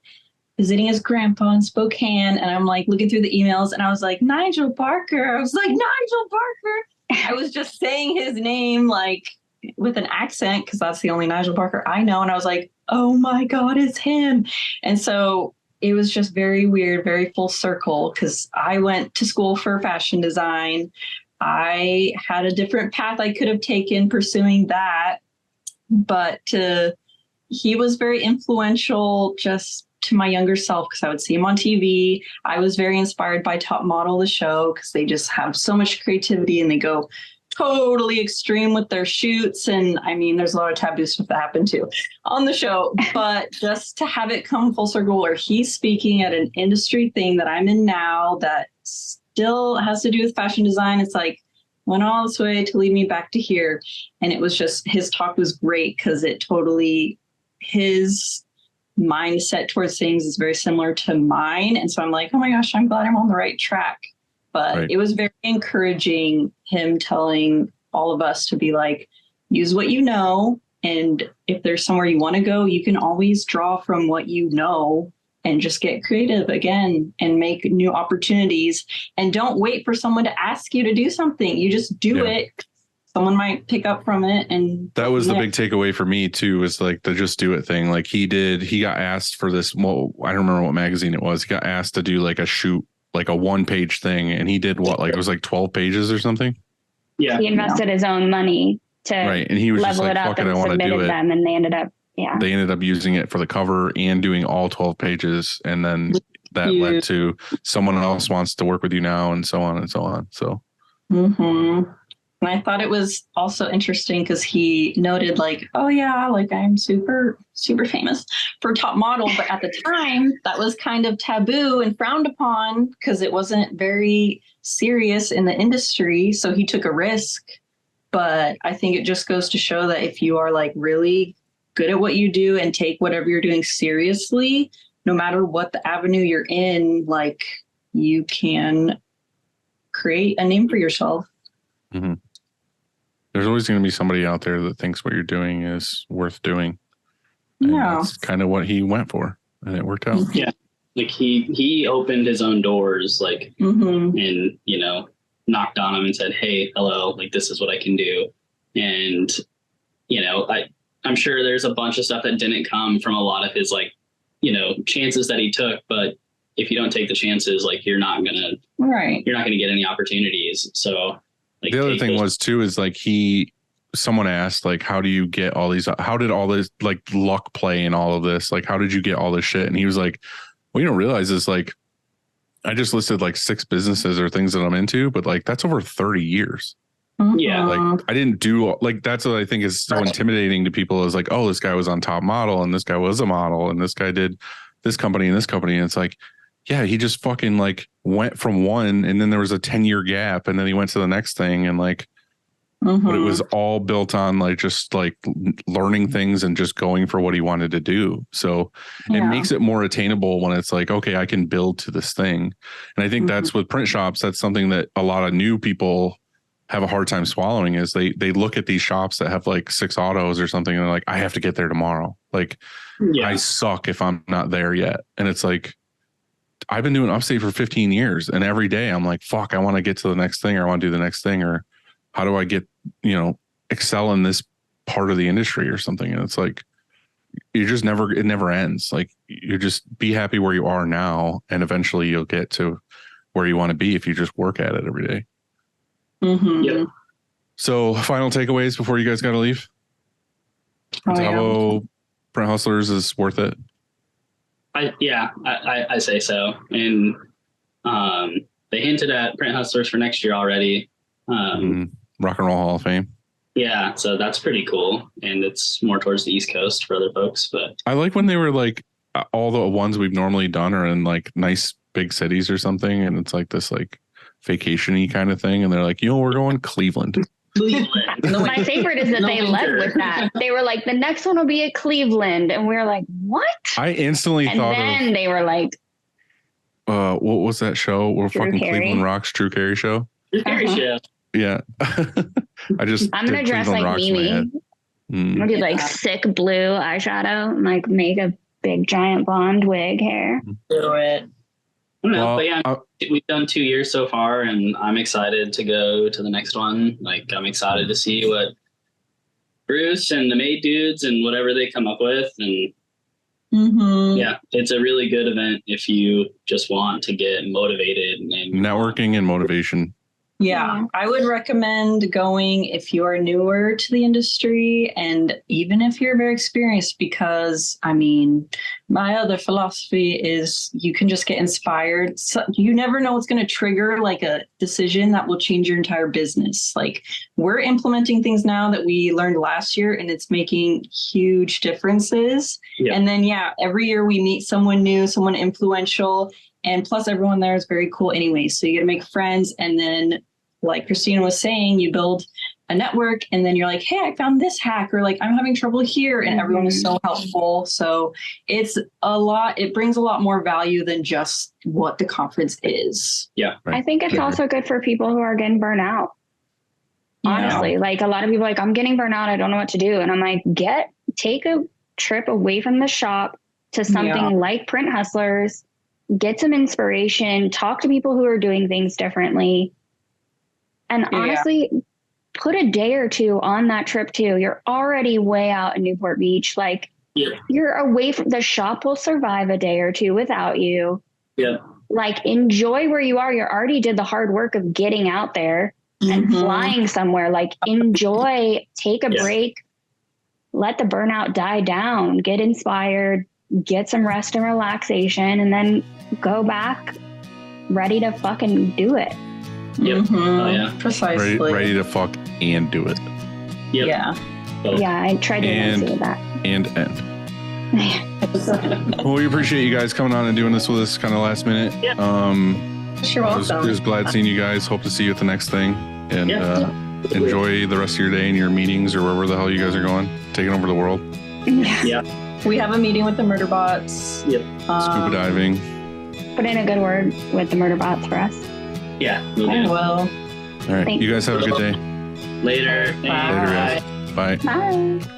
Speaker 6: visiting his grandpa in Spokane, and I'm like looking through the emails, and I was like, Nigel Barker. I was like, Nigel Barker. I was just saying his name like with an accent because that's the only Nigel Barker I know. And I was like, oh my God, it's him. And so it was just very weird, very full circle because I went to school for fashion design. I had a different path I could have taken pursuing that, but he was very influential just to my younger self because I would see him on TV. I was very inspired by Top Model, the show, because they just have so much creativity and they go totally extreme with their shoots. And I mean, there's a lot of taboo stuff that happened too on the show, but just to have it come full circle where he's speaking at an industry thing that I'm in now that still has to do with fashion design. It's like went all this way to lead me back to here. And it was just, his talk was great because it totally, his mindset towards things is very similar to mine. And so I'm like, oh my gosh, I'm glad I'm on the right track. But It was very encouraging, him telling all of us to be like, use what you know. And if there's somewhere you want to go, you can always draw from what you know and just get creative again and make new opportunities. And don't wait for someone to ask you to do something. You just do it. Someone might pick up from it. And
Speaker 3: that was the big takeaway for me too, was like the just do it thing. Like he got asked for this. Well, I don't remember what magazine it was. He got asked to do like a shoot, like a 1-page thing. And he did what? Like it was like 12 pages or something.
Speaker 5: Yeah.
Speaker 4: He invested his own money to
Speaker 3: And he was
Speaker 4: level
Speaker 3: just like,
Speaker 4: it up
Speaker 3: fuck it, I
Speaker 4: and
Speaker 3: want to do
Speaker 4: submitted
Speaker 3: it.
Speaker 4: them. And they ended up
Speaker 3: using it for the cover and doing all 12 pages. And then that led to someone else wants to work with you now and so on and so on. So.
Speaker 6: And I thought it was also interesting because he noted like, oh yeah, like I'm super, super famous for Top Model. But at the time that was kind of taboo and frowned upon because it wasn't very serious in the industry. So he took a risk. But I think it just goes to show that if you are like really good at what you do and take whatever you're doing seriously, no matter what the avenue you're in, like you can create a name for yourself.
Speaker 3: Mm-hmm. There's always going to be somebody out there that thinks what you're doing is worth doing. And that's kind of what he went for, and it worked out.
Speaker 5: Yeah. Like he opened his own doors, like, and, knocked on them and said, hey, hello, like, this is what I can do. And, I'm sure there's a bunch of stuff that didn't come from a lot of his, like, chances that he took, but if you don't take the chances, like, you're not going to get any opportunities. So, like,
Speaker 3: the other thing was too, is like someone asked, like, how do you get all these, how did all this like luck play in all of this? Like, how did you get all this shit? And he was like, well, you don't realize is like, I just listed like 6 businesses or things that I'm into, but like, that's over 30 years.
Speaker 5: Yeah.
Speaker 3: Like I didn't do like, that's what I think is so intimidating to people is like, oh, this guy was on Top Model and this guy was a model and this guy did this company and this company. And it's like, yeah, he just fucking like went from one and then there was a 10-year gap and then he went to the next thing and like, but it was all built on like just like learning things and just going for what he wanted to do. So it makes it more attainable when it's like, okay, I can build to this thing. And I think that's with print shops. That's something that a lot of new people have a hard time swallowing is they look at these shops that have like 6 autos or something and they're like, I have to get there tomorrow. Like I suck if I'm not there yet. And it's like, I've been doing upstate for 15 years and every day I'm like, fuck, I want to get to the next thing or I want to do the next thing or how do I get, excel in this part of the industry or something. And it's like, it never ends. Like you just be happy where you are now. And eventually you'll get to where you want to be if you just work at it every day.
Speaker 6: Mm-hmm.
Speaker 5: Yep.
Speaker 3: So final takeaways before you guys got to leave. Bravo Print Hustlers is worth it.
Speaker 5: I say so. And they hinted at Print Hustlers for next year already.
Speaker 3: Rock and Roll Hall of Fame.
Speaker 5: Yeah, so that's pretty cool. And it's more towards the East Coast for other folks. But
Speaker 3: I like when they were like, all the ones we've normally done are in like nice big cities or something. And it's like this like vacation-y kind of thing. And they're like, we're going Cleveland.
Speaker 4: My favorite is that they led with that. They were like, the next one will be at Cleveland. And we were like, what?
Speaker 3: I instantly
Speaker 4: and
Speaker 3: thought
Speaker 4: then they were like,
Speaker 3: what was that show? We're fucking
Speaker 4: Carey.
Speaker 3: Cleveland Rocks, Drew Carey show.
Speaker 5: Drew Carey show.
Speaker 3: Yeah. I'm
Speaker 4: gonna dress like Mimi. I'm gonna do like sick blue eyeshadow and like make a big giant blonde wig hair.
Speaker 6: Do it.
Speaker 5: I don't know, but yeah, we've done 2 years so far, and I'm excited to go to the next one. Like, I'm excited to see what Bruce and the Maid dudes and whatever they come up with. And yeah, it's a really good event if you just want to get motivated and
Speaker 3: networking and motivation.
Speaker 6: Yeah, I would recommend going if you are newer to the industry and even if you're very experienced, because I mean, my other philosophy is you can just get inspired. So you never know what's going to trigger like a decision that will change your entire business. Like, we're implementing things now that we learned last year and it's making huge differences. Yeah. And then, every year we meet someone new, someone influential. And plus everyone there is very cool anyway. So you get to make friends. And then like Christina was saying, you build a network and then you're like, hey, I found this hack, or like, I'm having trouble here. And everyone is so helpful. So it's a lot. It brings a lot more value than just what the conference is.
Speaker 5: Yeah.
Speaker 4: Right. I think it's also good for people who are getting burnt out. Honestly, like a lot of people are like, I'm getting burnt out. I don't know what to do. And I'm like, take a trip away from the shop to something like Print Hustlers. Get some inspiration, talk to people who are doing things differently. And honestly, put a day or two on that trip too. You're already way out in Newport Beach. Like you're away from the shop will survive a day or two without you.
Speaker 5: Yeah.
Speaker 4: Like enjoy where you are. You already did the hard work of getting out there and flying somewhere. Like enjoy, take a break, let the burnout die down, get inspired, get some rest and relaxation, and then go back ready to fucking do it.
Speaker 5: Yep. Oh, yeah.
Speaker 6: Precisely.
Speaker 3: Ready to fuck and do it.
Speaker 5: Yep.
Speaker 6: Yeah.
Speaker 4: Yeah, I tried to say that.
Speaker 3: And end. Well, we appreciate you guys coming on and doing this with us kind of last minute.
Speaker 6: You're welcome.
Speaker 3: I was glad seeing you guys. Hope to see you at the next thing. And enjoy the rest of your day and your meetings or wherever the hell you guys are going. Taking over the world.
Speaker 5: Yeah.
Speaker 6: We have a meeting with the murder bots.
Speaker 5: Yep.
Speaker 3: Scuba diving.
Speaker 4: Put in a good word with the murder bots for us.
Speaker 5: Yeah.
Speaker 6: I will.
Speaker 3: All right.
Speaker 4: Thanks.
Speaker 3: You guys have a good day.
Speaker 5: Later.
Speaker 6: Bye.
Speaker 3: Later, guys. Bye.
Speaker 4: Bye.